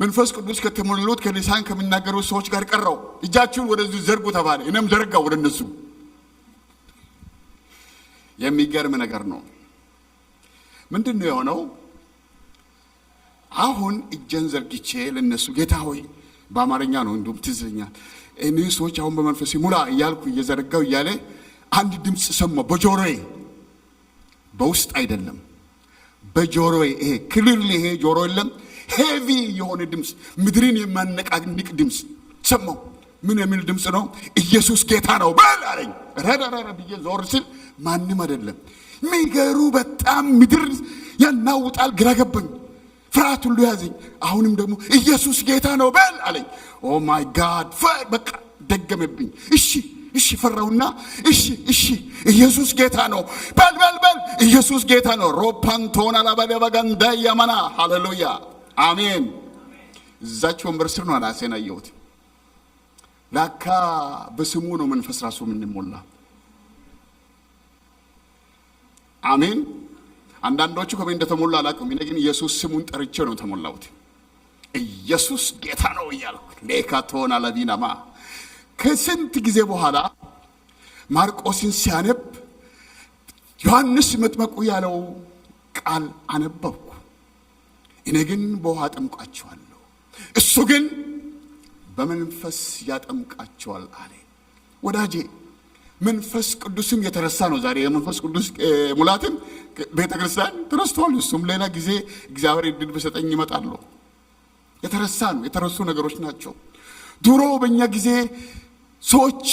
መንፈስ ቅዱስ ከተሞሉት ከሊሳን ከሚናገሩ ሰዎች ጋር ቀረው። እጃችሁን ወደዚህ ዘርጉ ተባለ። እኔም ዘረጋው ወደ እነሱ። የሚገርም ነገር ነው። ምንድን ነው የሆነው? አሁን እጄን ዘርግቼ ለነሱ ጌታ ሆይ በአማርኛ ነው እንዲሁም ትዝኛል እነዚህ ሰዎች አሁን በመንፈስ ሙላ እያልኩ እየዘረጋው እያለ አንድ ድምፅ ሰማሁ በጆሮዬ። በውስጥ አይደለም በጆሮዬ። ይሄ ክሊርሊ ይሄ ጆሮ የለም ሄቪ የሆነ ድምፅ፣ ምድርን የማነቃንቅ ድምፅ ሰማሁ። ምን የሚል ድምፅ ነው? ኢየሱስ ጌታ ነው በል አለኝ። ረረረ ብዬ ዞር ስል ማንም አይደለም። ሚገሩ በጣም ምድር ያናውጣል። ግራ ገባኝ። ፍርሃት ሁሉ ያዘኝ። አሁንም ደግሞ ኢየሱስ ጌታ ነው በል አለኝ። ኦ ማይ ጋድ! በቃ ደገመብኝ። እሺ ፈራውና እሺ ኢየሱስ ጌታ ነው በል ኢየሱስ ጌታ ነው። ሮፓንቶና ላባለ ባጋንዳ ያማና ሃሌሉያ አሜን። እዛች ወንበር ስር ነው ራሴን አየሁት። ላካ በስሙ ነው መንፈስ ራሱ የምንሞላ። አሜን። አንዳንዶቹ ከምን እንደተሞላ አላውቅም። እኔ ግን ኢየሱስ ስሙን ጠርቼ ነው ተሞላሁት። ኢየሱስ ጌታ ነው እያልኩ ሌካቶና ለዲናማ ከስንት ጊዜ በኋላ ማርቆስን ሲያነብ ዮሐንስ መጥምቁ ያለው ቃል አነበብኩ። እኔ ግን በውሃ አጠምቃቸዋለሁ፣ እሱ ግን በመንፈስ ያጠምቃቸዋል አለ። ወዳጄ መንፈስ ቅዱስም የተረሳ ነው። ዛሬ የመንፈስ ቅዱስ ሙላትን ቤተክርስቲያን ተረስቷል። እሱም ሌላ ጊዜ እግዚአብሔር እድል በሰጠኝ ይመጣሉ። የተረሳ ነው። የተረሱ ነገሮች ናቸው። ድሮ በእኛ ጊዜ ሰዎች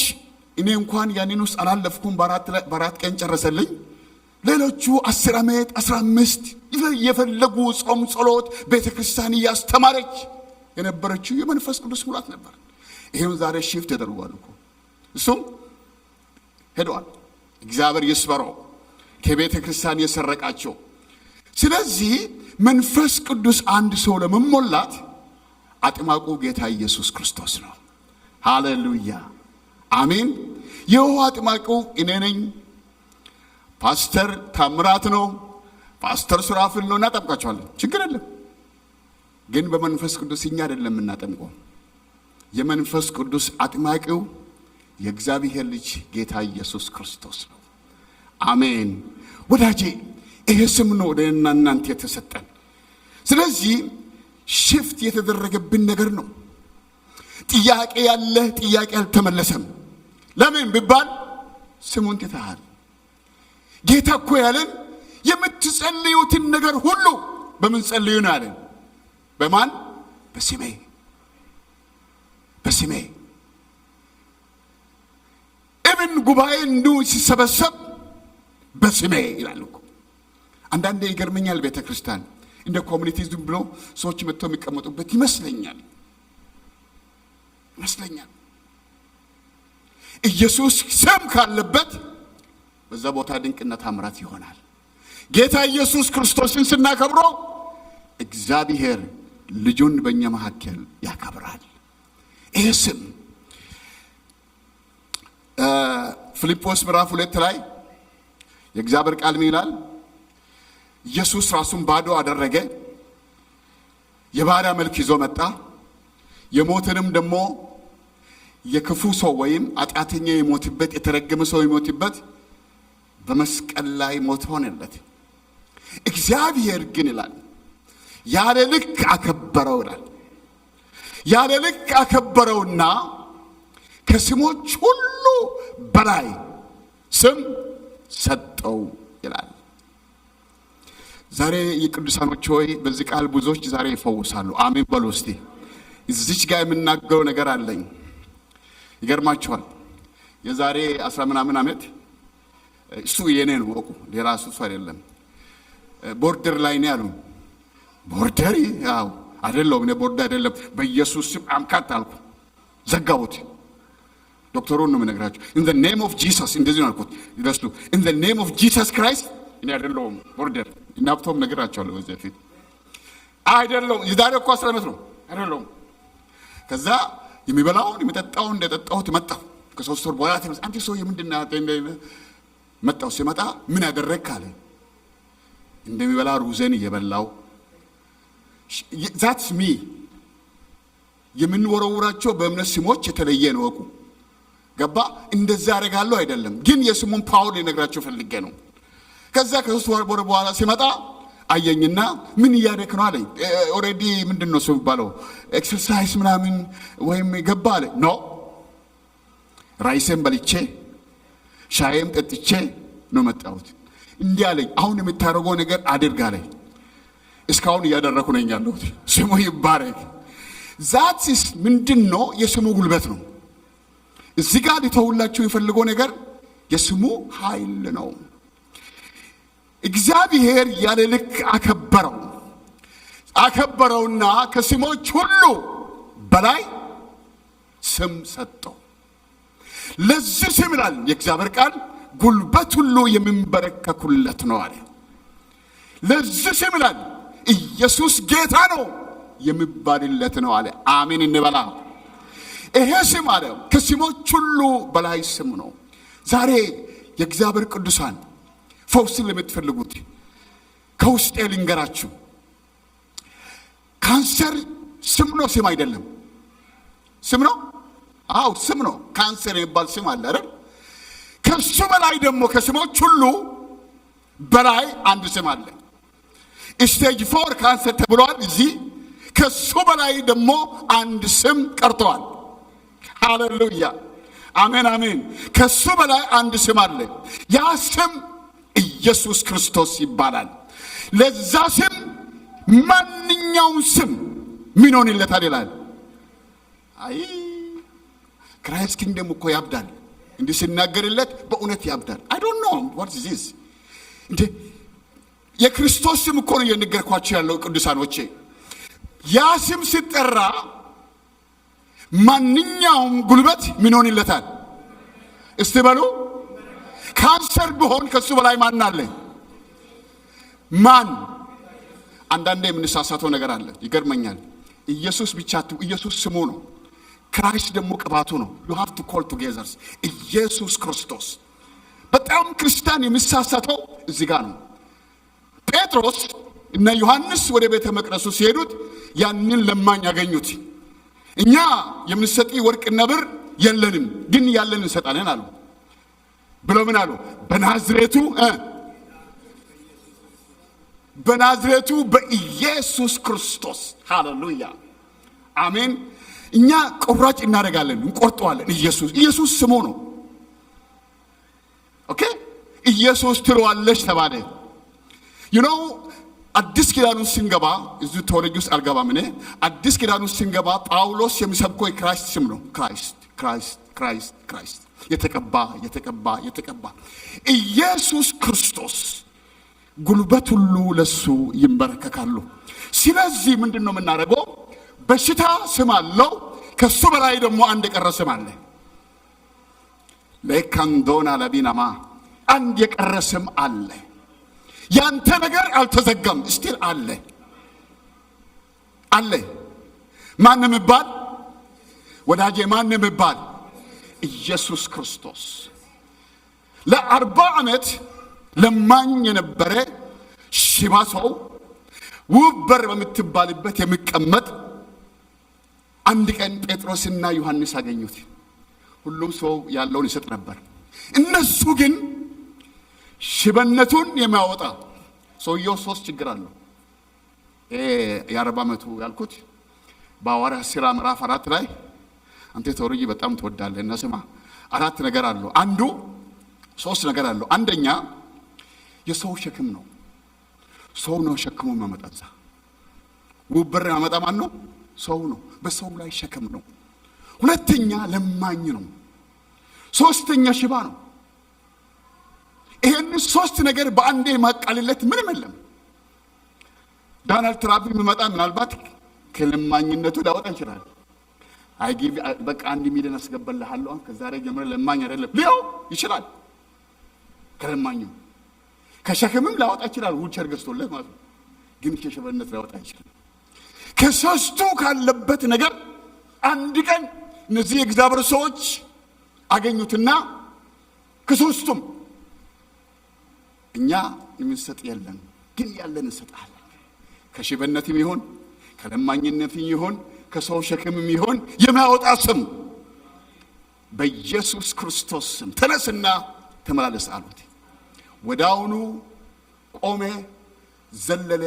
እኔ እንኳን ያንን ውስጥ አላለፍኩም። በአራት ቀን ጨረሰልኝ። ሌሎቹ 10 ዓመት 15 የፈለጉ ጾም፣ ጸሎት ቤተክርስቲያን እያስተማረች የነበረችው የመንፈስ ቅዱስ ሙላት ነበር። ይሄም ዛሬ ሽፍት ተደርጓል እኮ እሱም ሄዷል። እግዚአብሔር ይስበረው ከቤተ ክርስቲያን የሰረቃቸው። ስለዚህ መንፈስ ቅዱስ አንድ ሰው ለመሞላት አጥማቁ ጌታ ኢየሱስ ክርስቶስ ነው። ሃሌሉያ አሜን። የውሃ አጥማቁ እኔ ነኝ። ፓስተር ታምራት ነው፣ ፓስተር ሱራፍል ነው። እናጠምቃቸዋለን፣ ችግር የለም። ግን በመንፈስ ቅዱስ እኛ አይደለም እናጠምቀው። የመንፈስ ቅዱስ አጥማቂው የእግዚአብሔር ልጅ ጌታ ኢየሱስ ክርስቶስ ነው። አሜን። ወዳጄ ይሄ ስም ነው ለእኔና እናንተ የተሰጠን። ስለዚህ ሽፍት የተደረገብን ነገር ነው። ጥያቄ ያለ ጥያቄ አልተመለሰም። ለምን ቢባል ስሙን ትተሃል። ጌታ እኮ ያለን የምትጸልዩትን ነገር ሁሉ በምን ጸልዩ ነው ያለን? በማን? በስሜ እብን ጉባኤ እንዲሁ ሲሰበሰብ በስሜ ይላል እኮ። አንዳንዴ ይገርመኛል። ቤተ ክርስቲያን እንደ ኮሚኒቲ ዝም ብሎ ሰዎች መጥተው የሚቀመጡበት ይመስለኛል። ኢየሱስ ስም ካለበት በዛ ቦታ ድንቅና ታምራት ይሆናል። ጌታ ኢየሱስ ክርስቶስን ስናከብረው እግዚአብሔር ልጁን በእኛ መካከል ያከብራል። ይህ ስም ፊልጶስ ምዕራፍ 2 ላይ የእግዚአብሔር ቃል ይላል ኢየሱስ ራሱን ባዶ አደረገ፣ የባሪያ መልክ ይዞ መጣ፣ የሞትንም ደግሞ የክፉ ሰው ወይም ኃጢአተኛ የሞትበት የተረገመ ሰው የሞትበት በመስቀል ላይ ሞት ሆነለት። እግዚአብሔር ግን ይላል ያለ ልክ አከበረው ይላል። ያለ ልክ አከበረውና ከስሞች ሁሉ በላይ ስም ሰጠው ይላል። ዛሬ የቅዱሳኖች ሆይ በዚህ ቃል ብዙዎች ዛሬ ይፈወሳሉ። አሜን በሉ እስቲ። እዚች ጋር የምናገረው ነገር አለኝ። ይገርማችኋል። የዛሬ 10 ምናምን ዓመት እሱ የኔ ነው ወቁ ለራሱ ሰው አይደለም። ቦርደር ላይ ነው ያሉ። ቦርደር ያው አይደለም፣ እኔ ቦርደር አይደለም በኢየሱስ ስም አምካት አልኩ፣ ዘጋሁት። ዶክተሩን ነው የምነግራችሁ። in the name of Jesus እንደዚህ ነው አልኩት። ይደስሉ in the name of Jesus Christ እኔ አይደለሁም ቦርደር እናብቶም ነግራቸዋለሁ በዚህ በፊት አይደለሁም። የዛሬ እኮ 10 ዓመት ነው አይደለሁም። ከዛ የሚበላውን የሚጠጣውን እንደጠጣሁት መጣሁ። ከ3 ወር በኋላ ተመስ አንቺ ሰው ምንድን ነው መጣሁ። ሲመጣ ምን ያደረግክ አለ። እንደሚበላ ሩዘን እየበላው ዛትስ ሚ የምንወረውራቸው በእምነት ስሞች የተለየ ነው እኮ ገባ። እንደዛ አደርጋለሁ አይደለም ግን የስሙን ፓወር ሊነግራቸው ፈልጌ ነው። ከዛ ከ3 ወር በኋላ ሲመጣ አየኝና ምን እያደረክ ነው አለኝ። ኦሬዲ ምንድነው ሰው ባለው ኤክሰርሳይዝ ምናምን ወይም ገባ አለ። ኖ ራይሴን በልቼ ሻይም ጠጥቼ ነው መጣሁት። እንዲህ አለኝ። አሁን የምታደርገው ነገር አድርግ አለኝ። እስካሁን እያደረኩ ነኝ ያለሁት። ስሙ ይባረክ። ዛትስ ምንድነው? የስሙ ጉልበት ነው። እዚህ ጋር ሊተውላችሁ የፈልገው ነገር የስሙ ኃይል ነው። እግዚአብሔር ያለ ልክ አከበረውና ከስሞች ሁሉ በላይ ስም ሰጠው። ለዚህ ስም ይላል የእግዚአብሔር ቃል ጉልበት ሁሉ የሚንበረከኩለት ነው አለ። ለዚህ ስም ይላል ኢየሱስ ጌታ ነው የሚባልለት ነው አለ። አሜን እንበላ። ይሄ ስም አለ ከስሞች ሁሉ በላይ ስም ነው። ዛሬ የእግዚአብሔር ቅዱሳን ፈውስን ለምትፈልጉት ከውስጤ ልንገራችሁ። ካንሰር ስም ነው፣ ስም አይደለም። ስም ነው። አዎ ስም ነው። ካንሰር የሚባል ስም አለ አይደል? ከሱ በላይ ደግሞ ከስሞች ሁሉ በላይ አንድ ስም አለ። ስቴጅ 4 ካንሰር ተብሏል እዚህ። ከሱ በላይ ደግሞ አንድ ስም ቀርተዋል። ሃሌሉያ አሜን አሜን። ከሱ በላይ አንድ ስም አለ። ያ ስም ኢየሱስ ክርስቶስ ይባላል። ለዛ ስም ማንኛውም ስም ምን ሆነለታል ይላል። አይ ክራይስት ኪንግደም እኮ ያብዳል እንዲህ ሲናገርለት በእውነት ያብዳል። አይ ዶንት ኖ ዋት ኢዝ ዚስ እንዴ የክርስቶስ ስም እኮ ነው የነገርኳችሁ ያለው ቅዱሳኖቼ። ያ ስም ሲጠራ ማንኛውም ጉልበት ምን ሆነለታል? እስቲ በሉ ካንሰር ቢሆን ከሱ በላይ ማን አለ? ማን? አንዳንዴ የምንሳሳተው ነገር አለ። ይገርመኛል። ኢየሱስ ብቻ ኢየሱስ ስሙ ነው። ክራይስት ደግሞ ቅባቱ ነው። you have to call together ኢየሱስ ክርስቶስ። በጣም ክርስቲያን የሚሳሳተው እዚህ ጋር ነው። ጴጥሮስ እና ዮሐንስ ወደ ቤተ መቅደሱ ሲሄዱት ያንን ለማኝ ያገኙት። እኛ የምንሰጥ ወርቅና ብር የለንም ግን ያለን እንሰጣለን አሉ። ብሎ ምን አሉ? በናዝሬቱ በኢየሱስ ክርስቶስ። ሃሌሉያ አሜን። እኛ ቆራጭ እናደርጋለን፣ እንቆርጠዋለን። ኢየሱስ ስሙ ነው። ኦኬ ኢየሱስ ትለዋለች ተባለ። አዲስ ኪዳን ውስጥ ስንገባ እዚህ ቴዎሎጂ ውስጥ አልገባም እኔ። አዲስ ኪዳን ውስጥ ስንገባ ጳውሎስ የሚሰብከው የክራይስት ስም ነው። ክራይስት የተቀባ ኢየሱስ ክርስቶስ። ጉልበት ሁሉ ለሱ ይንበረከካሉ። ስለዚህ ምንድነው የምናደርገው? በሽታ ስም አለው። ከሱ በላይ ደግሞ አንድ የቀረ ስም አለ። ለካንዶና ለቢናማ አንድ የቀረ ስም አለ። ያንተ ነገር አልተዘጋም፣ ስቲል አለ። ማንም ይባል ወዳጄ፣ ማንም ይባል ኢየሱስ ክርስቶስ። ለ40 ዓመት ለማኝ የነበረ ሽባ ሰው ውብ በር በምትባልበት የሚቀመጥ አንድ ቀን ጴጥሮስና ዮሐንስ አገኙት። ሁሉም ሰው ያለውን ይሰጥ ነበር። እነሱ ግን ሽበነቱን የሚያወጣ ሰውየው 3 ችግር አለው። የ40 ዓመቱ ያልኩት በሐዋርያት ሥራ ምዕራፍ 4 ላይ አንተ ተወርጂ በጣም ትወዳለህ እና ስማ 4 ነገር አለው። 3 ነገር አለው። አንደኛ የሰው ሸክም ነው። ሰው ነው ሸክሙ ማመጣዛ። ውብ በር ማመጣ ማን ነው? ሰው ነው። በሰው ላይ ሸክም ነው። ሁለተኛ ለማኝ ነው። ሶስተኛ ሽባ ነው። ይሄን 3 ነገር በአንዴ ማቃለለት ምንም የለም። ዶናልድ ትራምፕ የሚመጣ ምናልባት ከለማኝነቱ ሊያወጣ ይችላል። በቃ 1 ሚሊዮን አስገባልሃለሁ ከዛሬ ጀምሮ ለማኝ አይደለም ሊለው ይችላል። ከለማኙ ከሸክምም ላወጣ ይችላል፣ ዊልቸር ገዝቶለት ማለት ነው። ግን ከሽባነት ላወጣ ይችላል። ከሶስቱ ካለበት ነገር አንድ ቀን እነዚህ የእግዚአብሔር ሰዎች አገኙትና ከሶስቱም እኛ የምንሰጥ የለን፣ ግን ያለን እንሰጣለን። ከሽባነትም ይሁን ከለማኝነትም ይሁን ከሰው ሸክምም ይሁን የሚያወጣ ስም በኢየሱስ ክርስቶስ ስም ተነስና ተመላለስ አሉት። ወዳውኑ ቆመ፣ ዘለለ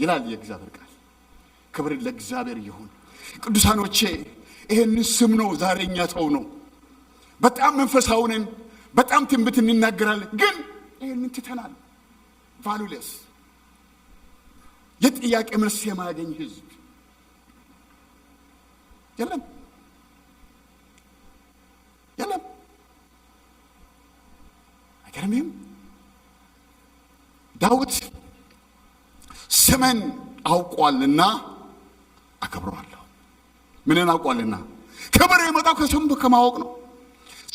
ይላል የእግዚአብሔር ቃል። ክብር ለእግዚአብሔር ይሁን። ቅዱሳኖቼ ይሄን ስም ነው ዛሬ እኛ ተው ነው። በጣም መንፈሳዊ ነን፣ በጣም ትንቢት እንናገራለን፣ ግን ይሄን ትተናል። ቫሉለስ የጥያቄ መልስ የማያገኝ ህዝብ የለም የለም። አይገርምም? ዳዊት ስምን አውቋልና አከብረዋለሁ። ምንን አውቋልና? ክብር የመጣው ከስሙ ከማወቅ ነው።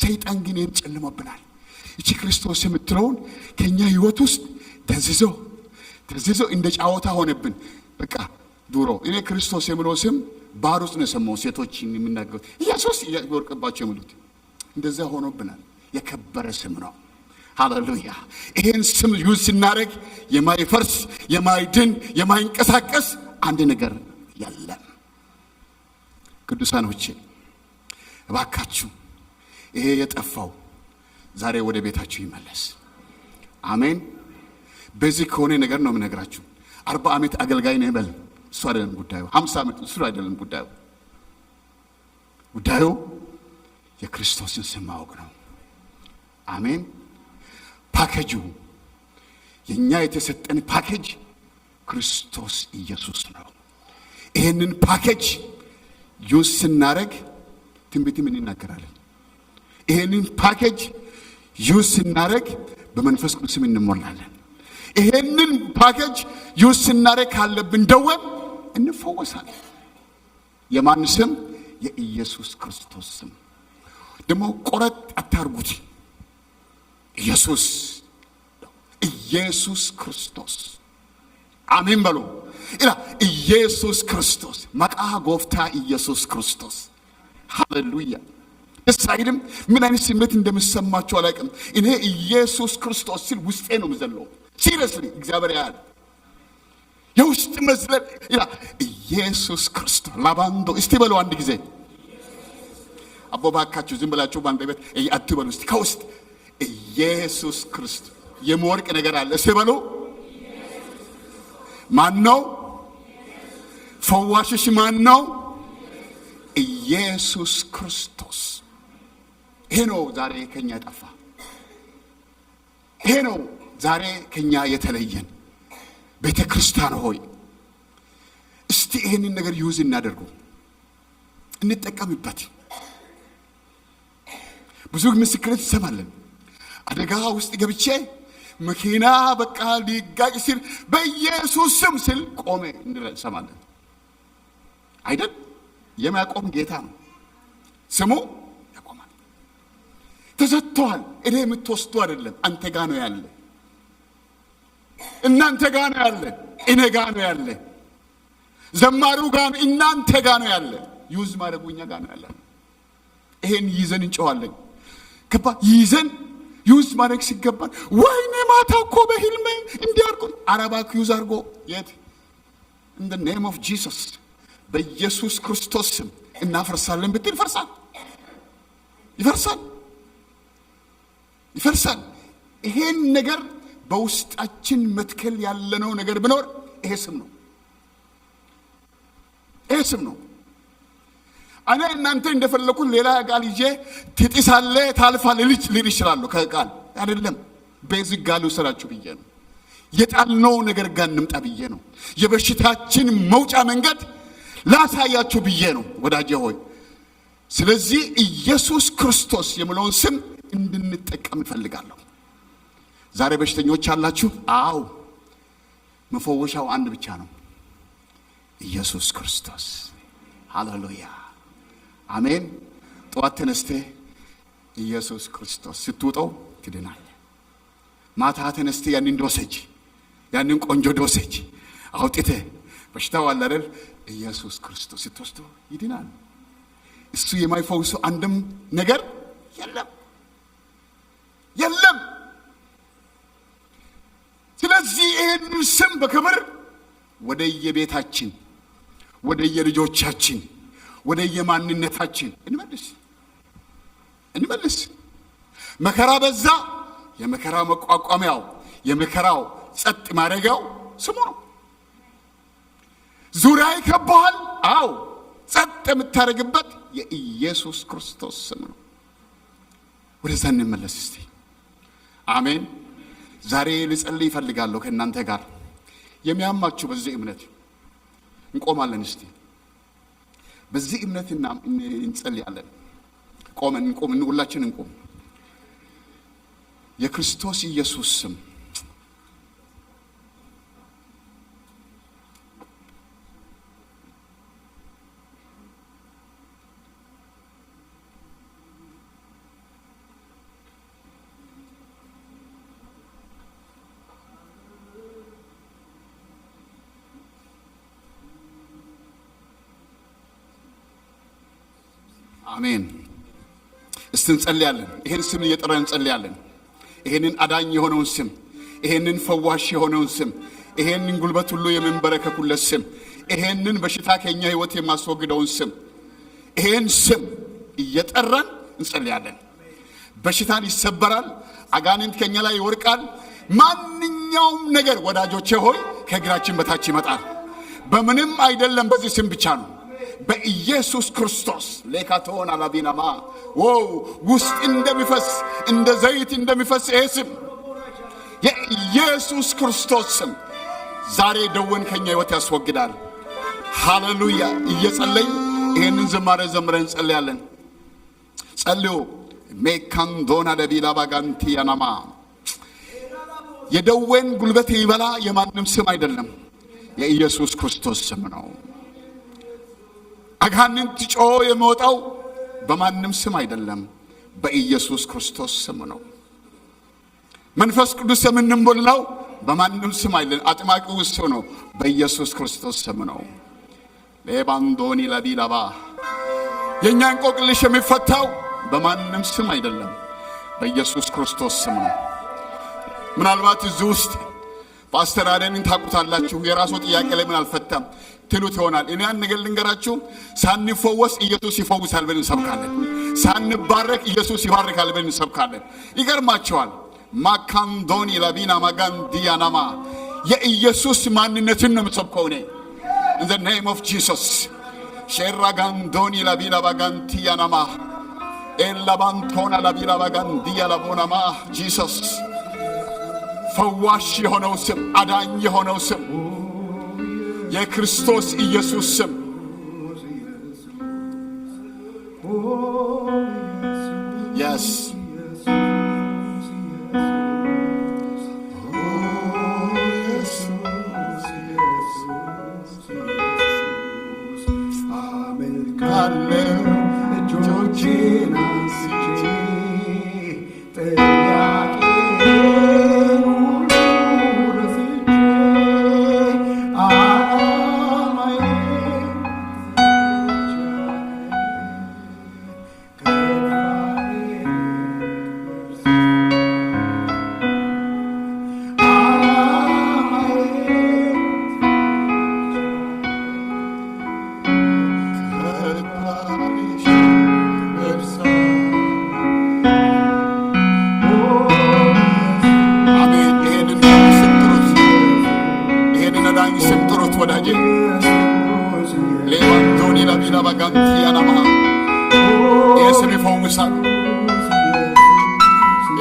ሰይጣን ግን ይህን ጨልሞብናል። እቺ ክርስቶስ የምትለውን ከኛ ህይወት ውስጥ ተዝዞ እንደ ጫወታ ሆነብን። በቃ ድሮ እኔ ክርስቶስ የምለው ስም ባሩስ ነው የሰማው፣ ሴቶች የሚናገሩት ኢየሱስ እያወርቅባቸው የሚሉት እንደዛ ሆኖብናል። የከበረ ስም ነው። ሃሌሉያ! ይሄን ስም ዩዝ ስናደርግ የማይፈርስ የማይድን የማይንቀሳቀስ አንድ ነገር የለም። ቅዱሳኖቼ እባካችሁ ይሄ የጠፋው ዛሬ ወደ ቤታችሁ ይመለስ። አሜን። በዚህ ከሆነ ነገር ነው የምነግራችሁ። 40 ዓመት አገልጋይ ነህ በል፣ እሱ አይደለም ጉዳዩ። 50 ዓመት እሱ አይደለም ጉዳዩ። ጉዳዩ የክርስቶስን ስም ማወቅ ነው። አሜን። ፓኬጁ የኛ የተሰጠን ፓኬጅ ክርስቶስ ኢየሱስ ነው። ይሄንን ፓኬጅ ዩዝ ስናደርግ ትንቢትም እንናገራለን። ይሄንን ፓኬጅ ዩዝ ስናደርግ በመንፈስ ቅዱስም እንሞላለን። ይሄንን ፓኬጅ ዩዝ ስናደርግ ካለብን ደዌ እንፈወሳለን። የማን ስም? የኢየሱስ ክርስቶስ ስም። ደግሞ ቆረጥ አታርጉት። ኢየሱስ ክርስቶስ አሜን በሉ። ኢየሱስ ክርስቶስ መቃ ጎፍታ ኢየሱስ ክርስቶስ። ሃሌሉያ! ደስ አይልም? ምን አይነት ስሜት እንደምሰማችሁ አላውቅም። እኔ ኢየሱስ ክርስቶስ ሲል ውስጤ ነው የምዘለው። ሲሪየስሊ እግዚአብሔር ያያል። የውስጥ መዝለል ኢየሱስ ክርስቶስ ላባንዶ። እስቲ በሉ አንድ ጊዜ አቦ ባካችሁ፣ ዝም ብላችሁ ባንድ ቤት አትበሉ። እስቲ ከውስጥ ኢየሱስ ክርስቶስ የምወርቅ ነገር አለ። እስቲ በሉ ማን ነው? ፈዋሽሽ ማን ነው? ኢየሱስ ክርስቶስ። ይሄ ነው ዛሬ ከኛ ጠፋ። ይሄ ነው ዛሬ ከኛ የተለየን። ቤተ ክርስቲያን ሆይ እስቲ ይሄንን ነገር ዩዝ እናደርጉ፣ እንጠቀምበት። ብዙ ምስክርነት እንሰማለን። አደጋ ውስጥ ገብቼ መኪና በቃ ሊጋጭ ሲል በኢየሱስ ስም ስል ቆሜ እንሰማለን። አይደል? የሚያቆም ጌታ ነው። ስሙ ያቆማል። ተሰጥቷል። እኔ የምትወስዱ አይደለም፣ አንተ ጋ ነው ያለ፣ እናንተ ጋ ነው ያለ፣ እኔ ጋ ነው ያለ፣ ዘማሪው ጋ ነው፣ እናንተ ጋ ነው ያለ። ዩዝ ማድረጉ እኛ ጋ ነው ያለ። ይሄን ይዘን እንጨዋለን። ከባ ይዘን ዩዝ ማድረግ ሲገባን ወይኔ ማታ እኮ በህልሜ እንዲያርጉ አረባክ ዩዝ አድርጎ የት in the name of Jesus በኢየሱስ ክርስቶስ ስም እናፈርሳለን ብትል ይፈርሳል። ይፈርሳል። ይሄን ነገር በውስጣችን መትከል ያለነው ነገር ቢኖር ይሄ ስም ነው። ይሄ ስም ነው። እኔ እናንተ እንደፈለኩት ሌላ ቃል ይዤ ትጥሳለህ ታልፋለህ ልል እችላለሁ። ከቃል አይደለም። በዚህ ቃል ውሰዳችሁ ብዬ ነው። የጣልነው ነገር ጋር እንምጣ ብዬ ነው። የበሽታችን መውጫ መንገድ ላሳያችሁ ብዬ ነው ወዳጄ ሆይ። ስለዚህ ኢየሱስ ክርስቶስ የሚለውን ስም እንድንጠቀም እፈልጋለሁ። ዛሬ በሽተኞች አላችሁ? አዎ፣ መፈወሻው አንድ ብቻ ነው፣ ኢየሱስ ክርስቶስ። ሃሌሉያ አሜን። ጠዋት ተነስተ ኢየሱስ ክርስቶስ ስትውጠው ትድናለህ። ማታ ተነስተህ ያንን ዶሴጅ ያንን ቆንጆ ዶሴጅ አውጥተህ በሽታው አለ አይደል ኢየሱስ ክርስቶስ ስትወስደው ይድናል። እሱ የማይፈውሰው አንድም ነገር የለም። ስለዚህ ይህንን ስም በክብር ወደየቤታችን ወደየልጆቻችን ወደየማንነታችን እንመልስ። መከራ በዛ፣ የመከራ መቋቋሚያው የመከራው ጸጥ ማድረጊያው ስሙ ነው። ዙሪያ ይከበዋል። አዎ ጸጥ የምታደርግበት የኢየሱስ ክርስቶስ ስም ነው። ወደዛ እንመለስ እስቲ። አሜን። ዛሬ ልጸልይ እፈልጋለሁ ከእናንተ ጋር የሚያማችሁ በዚህ እምነት እንቆማለን። እስቲ በዚህ እምነትና እንጸልያለን። እንቆም፣ ሁላችን እንቆም። የክርስቶስ ኢየሱስ ስም አሜን። እስቲ እንጸልያለን። ይሄን ስም እየጠራን እንጸልያለን። ይሄንን አዳኝ የሆነውን ስም፣ ይሄንን ፈዋሽ የሆነውን ስም፣ ይሄንን ጉልበት ሁሉ የምንበረከኩለት ስም፣ ይሄንን በሽታ ከኛ ህይወት የማስወግደውን ስም፣ ይሄን ስም እየጠራን እንጸልያለን። በሽታን ይሰበራል። አጋንንት ከኛ ላይ ይወርቃል። ማንኛውም ነገር ወዳጆቼ ሆይ ከእግራችን በታች ይመጣል። በምንም አይደለም፣ በዚህ ስም ብቻ ነው። በኢየሱስ ክርስቶስ ለካቶና አላቢናማ ውስጥ እንደሚፈስ እንደ ዘይት እንደሚፈስ ይሄ ስም የኢየሱስ ክርስቶስ ስም ዛሬ ደዌን ከኛ ህይወት ያስወግዳል። ሃሌሉያ። እየጸለይ ይሄንን ዝማሬ ዘምረን እንጸልያለን። ጸልዩ። ሜካንዶና ደቢላ ባጋንቲ ያናማ የደዌን ጉልበት ይበላ የማንም ስም አይደለም፣ የኢየሱስ ክርስቶስ ስም ነው። አጋንንት ጮሆ የሚወጣው በማንም ስም አይደለም፣ በኢየሱስ ክርስቶስ ስም ነው። መንፈስ ቅዱስ የምንሞላው በማንም ስም አይደለም፣ አጥማቂው እሱ ነው፣ በኢየሱስ ክርስቶስ ስም ነው። ለባንዶኒ ለቢላባ የኛ እንቆቅልሽ የሚፈታው በማንም ስም አይደለም፣ በኢየሱስ ክርስቶስ ስም ነው። ምናልባት እዚህ ውስጥ ፓስተር አደንን ታውቁታላችሁ። የራሱ ጥያቄ ላይ ምን አልፈታም ትሉት ይሆናል። እኔ አንድ ነገር ልንገራችሁ፣ ሳንፈወስ ኢየሱስ ይፈውሳል ብለን እንሰብካለን። ሳንባረክ ኢየሱስ ይባርካል ብለን እንሰብካለን። ይገርማቸዋል። ማካንዶኒ ለቢና ማጋንዲያናማ የኢየሱስ ማንነትን ነው የምሰብከው እኔ in the name of Jesus ሼራጋንዶኒ ለቢና ባጋንቲያናማ ኤላባንቶና ለቢና ባጋንዲያ ለቦናማ ጂሰስ ፈዋሽ የሆነው ስም፣ አዳኝ የሆነው ስም የክርስቶስ ኢየሱስ ስም yes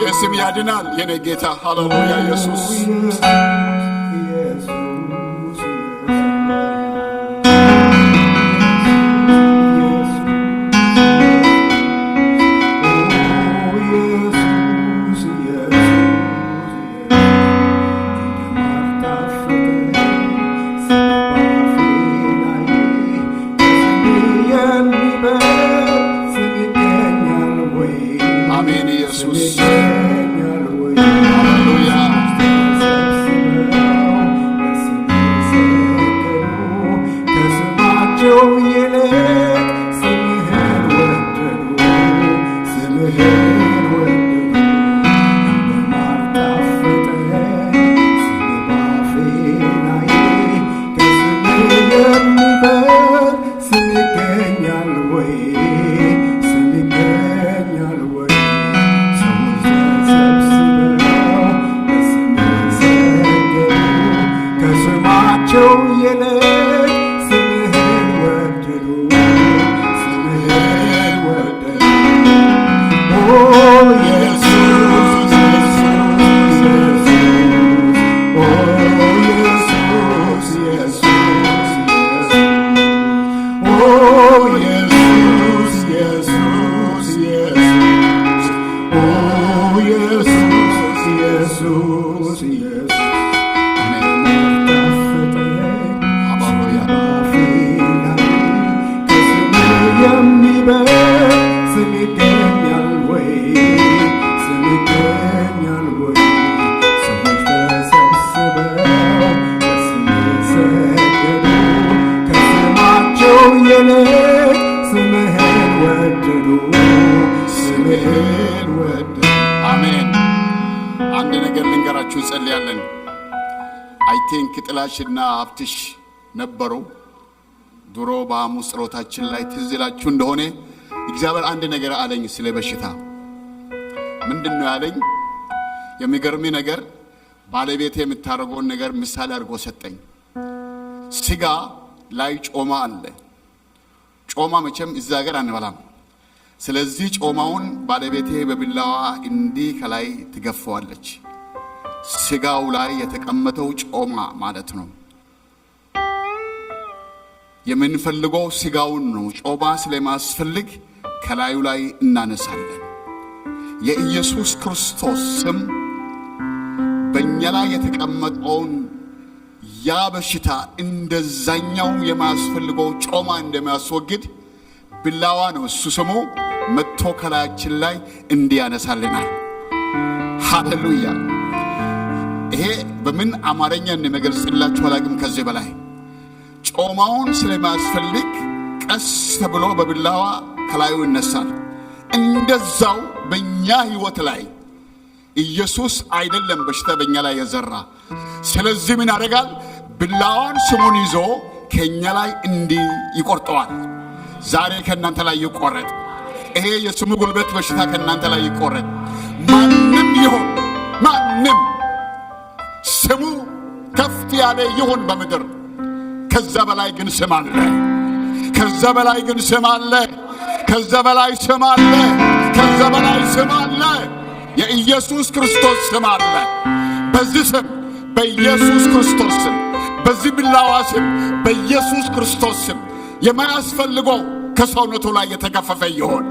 የስም ያድናል የኔ ጌታ። ሃሌሉያ ኢየሱስ አሜን ኢየሱስ ሃሌሉያ ይገኛል ወይ? ሰዎች ተሰብስበው ለስምህ ሰገዱ፣ ከስማቸው ይልቅ ስምህን ወደዱ፣ ስምህን ወደዱ። አሜን። አንድ ነገር ልንገራችሁ እንጸልያለን። አይ ቲንክ ጥላሽና ሀብትሽ ነበሩ ድሮ በሐሙስ ጸሎታችን ላይ ትዝ ይላችሁ እንደሆነ እግዚአብሔር አንድ ነገር አለኝ ስለ በሽታ። ምንድነው ያለኝ? የሚገርም ነገር ባለቤቴ የምታደርገውን ነገር ምሳሌ አድርጎ ሰጠኝ። ስጋ ላይ ጮማ አለ። ጮማ መቼም እዛ ሀገር አንበላም። ስለዚህ ጮማውን ባለቤቴ በቢላዋ እንዲህ ከላይ ትገፈዋለች። ስጋው ላይ የተቀመጠው ጮማ ማለት ነው። የምንፈልገው ስጋውን ነው። ጮማ ስለማስፈልግ ከላዩ ላይ እናነሳለን። የኢየሱስ ክርስቶስ ስም በእኛ ላይ የተቀመጠውን ያ በሽታ እንደዛኛው የማስፈልገው ጮማ እንደሚያስወግድ ቢላዋ ነው እሱ ስሙ መጥቶ ከላያችን ላይ እንዲያነሳልናል። ሃሌሉያ። ይሄ በምን አማርኛ እንደመገልጽላችሁ አላውቅም። ከዚህ በላይ ጮማውን ስለማስፈልግ ቀስ ብሎ በቢላዋ ከላዩ ይነሳል። እንደዛው በእኛ ህይወት ላይ ኢየሱስ አይደለም በሽታ በእኛ ላይ የዘራ። ስለዚህ ምን ያደርጋል? ቢላዋን ስሙን ይዞ ከእኛ ላይ እንዲህ ይቆርጠዋል። ዛሬ ከእናንተ ላይ ይቆረጥ። ይሄ የስሙ ጉልበት በሽታ ከእናንተ ላይ ይቆረጥ። ማንም ይሁን ማንም ስሙ ከፍ ያለ ይሁን በምድር፣ ከዛ በላይ ግን ስም አለ። ከዛ በላይ ግን ስም አለ። ከዛ በላይ ስም አለ። ከዛ በላይ ስም አለ። የኢየሱስ ክርስቶስ ስም አለ። በዚህ ስም በኢየሱስ ክርስቶስ ስም፣ በዚህ ቢላዋ ስም በኢየሱስ ክርስቶስ ስም የማያስፈልገው ከሰውነቱ ላይ የተገፈፈ ይሆን።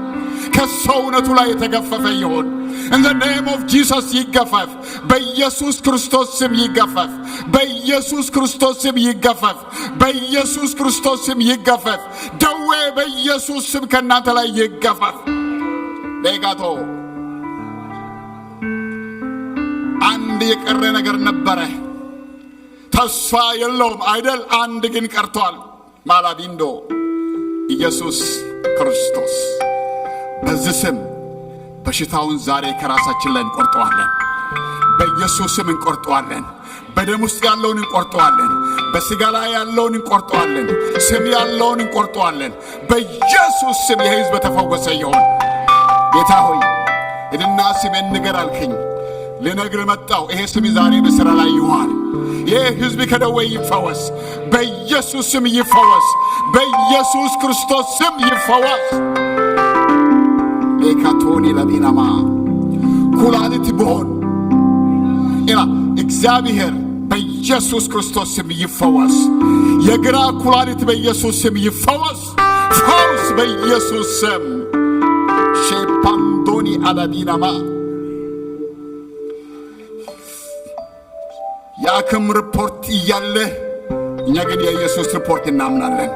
ከሰውነቱ ላይ የተገፈፈ ይሆን። in the name of Jesus ይገፈፍ። በኢየሱስ ክርስቶስ ስም ይገፈፍ። በኢየሱስ ክርስቶስ ስም ይገፈፍ። በኢየሱስ ክርስቶስ ስም ይገፈፍ። ደዌ በኢየሱስ ስም ከእናንተ ላይ ይገፈፍ። ለጋቶ አንድ የቀረ ነገር ነበረ። ተስፋ የለውም አይደል? አንድ ግን ቀርቷል። ማላቢንዶ ኢየሱስ ክርስቶስ። በዚህ ስም በሽታውን ዛሬ ከራሳችን ላይ እንቆርጠዋለን። በኢየሱስ ስም እንቆርጠዋለን። በደም ውስጥ ያለውን እንቆርጠዋለን። በስጋ ላይ ያለውን እንቆርጠዋለን። ስም ያለውን እንቆርጠዋለን። በኢየሱስ ስም የሕዝብ ተፈወሰ ይሁን። ጌታ ሆይ እድና ስሜን ንገር አልከኝ። ልነግር መጣው። ይሄ ስም ዛሬ በሥራ ላይ ይዋል። ይሄ ሕዝብ ከደዌ ይፈወስ። በኢየሱስ ስም ይፈወስ። በኢየሱስ ክርስቶስ ስም ይፈወስ። ኤካቶኒ ለዲናማ ኩላሊት ቢሆን ኢላ እግዚአብሔር በኢየሱስ ክርስቶስ ስም ይፈወስ። የግራ ኩላሊት በኢየሱስ ስም ይፈወስ። ፈውስ በኢየሱስ ስም። ሼፓንዶኒ አላዲናማ የአክም ሪፖርት እያለ እኛ ግን የኢየሱስ ሪፖርት እናምናለን።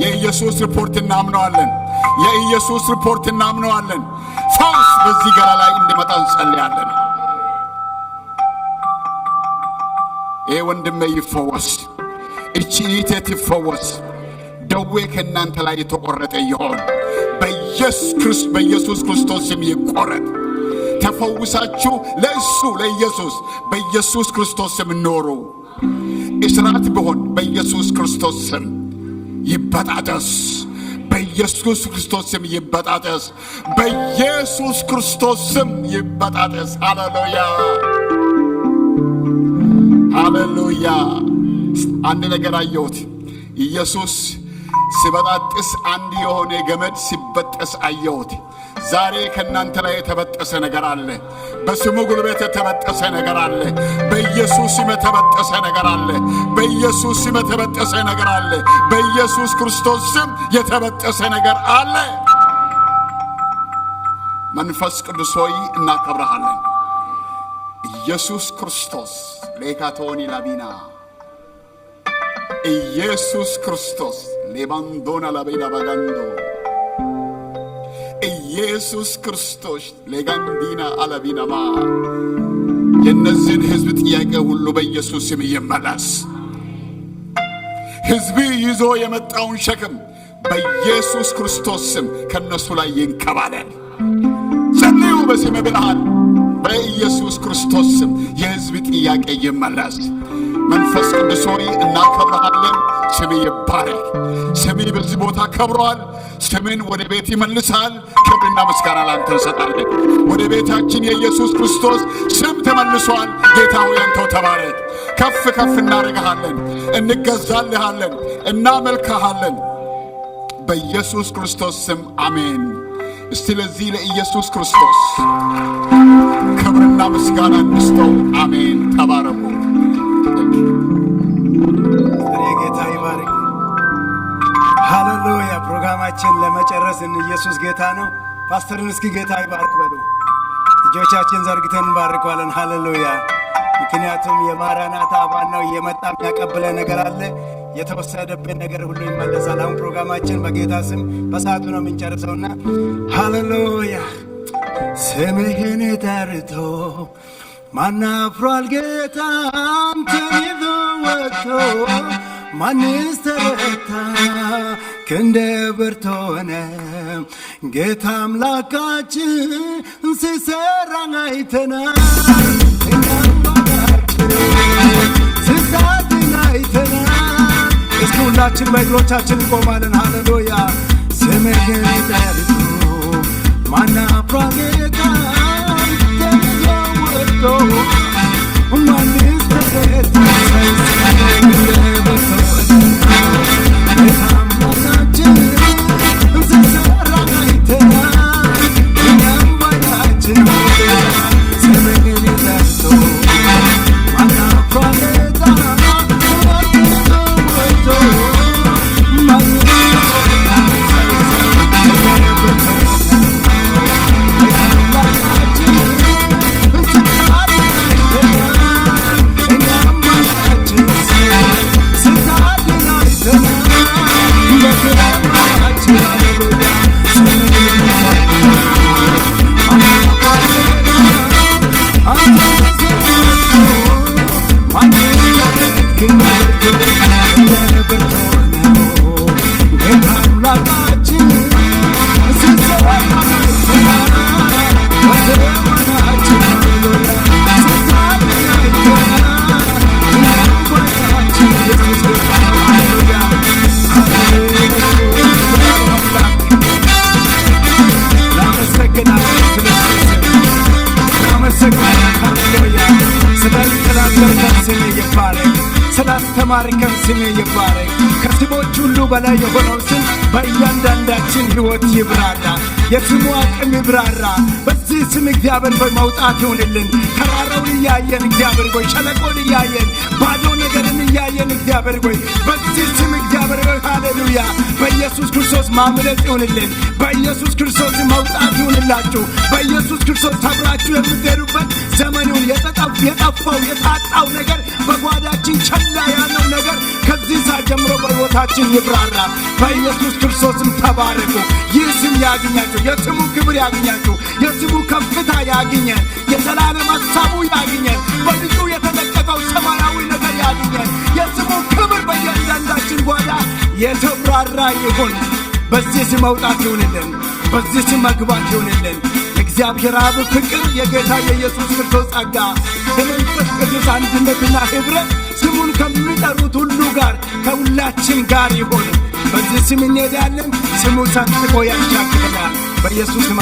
የኢየሱስ ሪፖርት እናምነዋለን። የኢየሱስ ሪፖርት እናምነዋለን። ፈውስ በዚህ ገላ ላይ እንዲመጣ እንጸልያለን። ይሄ ወንድሜ ይፈወስ። እቺ እህቴ ትፈወስ። ደዌ ከእናንተ ላይ የተቆረጠ ይሆን በኢየሱስ ክርስቶስ ስም ይቆረጥ። ተፈውሳችሁ ለእሱ ለኢየሱስ በኢየሱስ ክርስቶስ ስም ኖሩ። እስራት ቢሆን በኢየሱስ ክርስቶስ ስም ይበጣጠስ። በኢየሱስ ክርስቶስ ስም ይበጣጠስ። በኢየሱስ ክርስቶስ ስም ይበጣጠስ። ሃሌሉያ ሃሌሉያ። አንድ ነገር አየሁት። ኢየሱስ ሲበጣጥስ አንድ የሆነ ገመድ ሲበጠስ አየሁት። ዛሬ ከእናንተ ላይ የተበጠሰ ነገር አለ። በስሙ ጉልበት የተበጠሰ ነገር አለ። በኢየሱስ ስም የተበጠሰ ነገር አለ። በኢየሱስ ስም የተበጠሰ ነገር አለ። በኢየሱስ ክርስቶስ ስም የተበጠሰ ነገር አለ። መንፈስ ቅዱስ ሆይ እናከብረሃለን። ኢየሱስ ክርስቶስ ሌካቶኒ ላቢና ኢየሱስ ክርስቶስ ሌባንዶና ላቤላ ባጋንዶ ኢየሱስ ክርስቶስ ለጋንዲና አለቢናማ የነዚህን ሕዝብ ጥያቄ ሁሉ በኢየሱስ ስም ይመለስ። ሕዝብ ይዞ የመጣውን ሸክም በኢየሱስ ክርስቶስ ስም ከነሱ ላይ ይንከባለል። ጸልዩ በስመ ብርሃን በኢየሱስ ክርስቶስ ስም የሕዝብ ጥያቄ ይመለስ። መንፈስ ቅዱስ ሆይ እናከብረሃለን። ስም ይባረክ። ስም በዚህ ቦታ ከብሯል። ስምን ወደ ቤት ይመልሳል። ክብርና ምስጋና ላንተ እንሰጣለን። ወደ ቤታችን የኢየሱስ ክርስቶስ ስም ተመልሷል። ጌታ ሆይ አንተ ተባረክ። ከፍ ከፍ እናደርግሃለን፣ እንገዛልሃለን፣ እናመልክሃለን በኢየሱስ ክርስቶስ ስም አሜን። እስቲ ለዚህ ለኢየሱስ ክርስቶስ ክብርና ምስጋና እንስጠው። አሜን። ተባረኩ። ጌታ ይባርክ። ሃሌሉያ። ፕሮግራማችን ለመጨረስ ኢየሱስ ጌታ ነው። ፓስተርን እስኪ ጌታ ይባርክ በሉ። እጆቻችን ዘርግተን እንባርከዋለን። ሃሌሉያ። ምክንያቱም የማራናታ አባል ነው። እየመጣ የሚያቀብለ ነገር አለ። የተወሰደብን ነገር ሁሉ ይመለሳል። አሁን ፕሮግራማችን በጌታ ስም በሰዓቱ ነው የምንጨርሰውና ሃሌሉያ። ስምህን ጠርቶ ማን አፍሯል? ጌታ አንተን ይዞ ወጥቶ ማንስ ተረታ? ክንደ ብርቱ ሆነ ጌታ አምላካችን ሲሰራ አይተናል። እኛም ባላችን ሲሳድን አይተናል። እስኪ ሁላችን በእግሮቻችን እንቆማለን። ሃሌሉያ። ስምህን ጠርቶ ማን አፍሯል? ጌታ አንተን ይዞ ወጥቶ ማንስ ተረታ? ስላስተማርከን ስሜ ይባረክ። ከስሞች ሁሉ በላይ የሆነው ስም በእያንዳንዳችን ሕይወት ይብራራ፣ የስሙ አቅም ይብራራ። በዚህ ስም እግዚአብሔር ሆይ መውጣት ይሁንልን። ተራራውን እያየን እግዚአብሔር ሆይ ሸለቆን እያየን ባዶ ነገርን እያየን እግዚአብሔር ሆይ በዚህ ስም እግዚአብሔር ሆይ ሃሌሉያ በኢየሱስ ክርስቶስ ማምለጥ ይሁንልን። በኢየሱስ ክርስቶስ መውጣት ይሁንላችሁ። በኢየሱስ ክርስቶስ ተብራችሁ የምትሄዱበት ዘመኑን የጠፋው የታጣው ነገር በጓዳችን ቸላ ያለው ነገር ከዚህ ሰዓት ጀምሮ በሕይወታችን ይብራራ። በኢየሱስ ክርስቶስም ተባረኩ። ይህ ስም ያግኛችሁ፣ የስሙ ክብር ያግኛችሁ፣ የስሙ ከፍታ ያግኘን፣ የዘላለም ሐሳቡ ያግኘን፣ በልጁ የተለቀቀው ሰማያዊ ነገር ያግኘን። የስሙ ክብር በእያንዳንዳችን ጓዳ የተብራራ ይሁን። በዚህ ስም መውጣት ይሁንልን፣ በዚህ ስም መግባት ይሁንልን። የእግዚአብሔር አብ ፍቅር፣ የጌታ የኢየሱስ ክርስቶስ ጸጋ፣ የመንፈስ ቅዱስ አንድነትና ኅብረት ስሙን ከሚጠሩት ሁሉ ጋር ከሁላችን ጋር ይሁን። በዚህ ስም እንሄዳለን። ስሙ ሰንጥቆ ያሻግረናል። በኢየሱስ ስም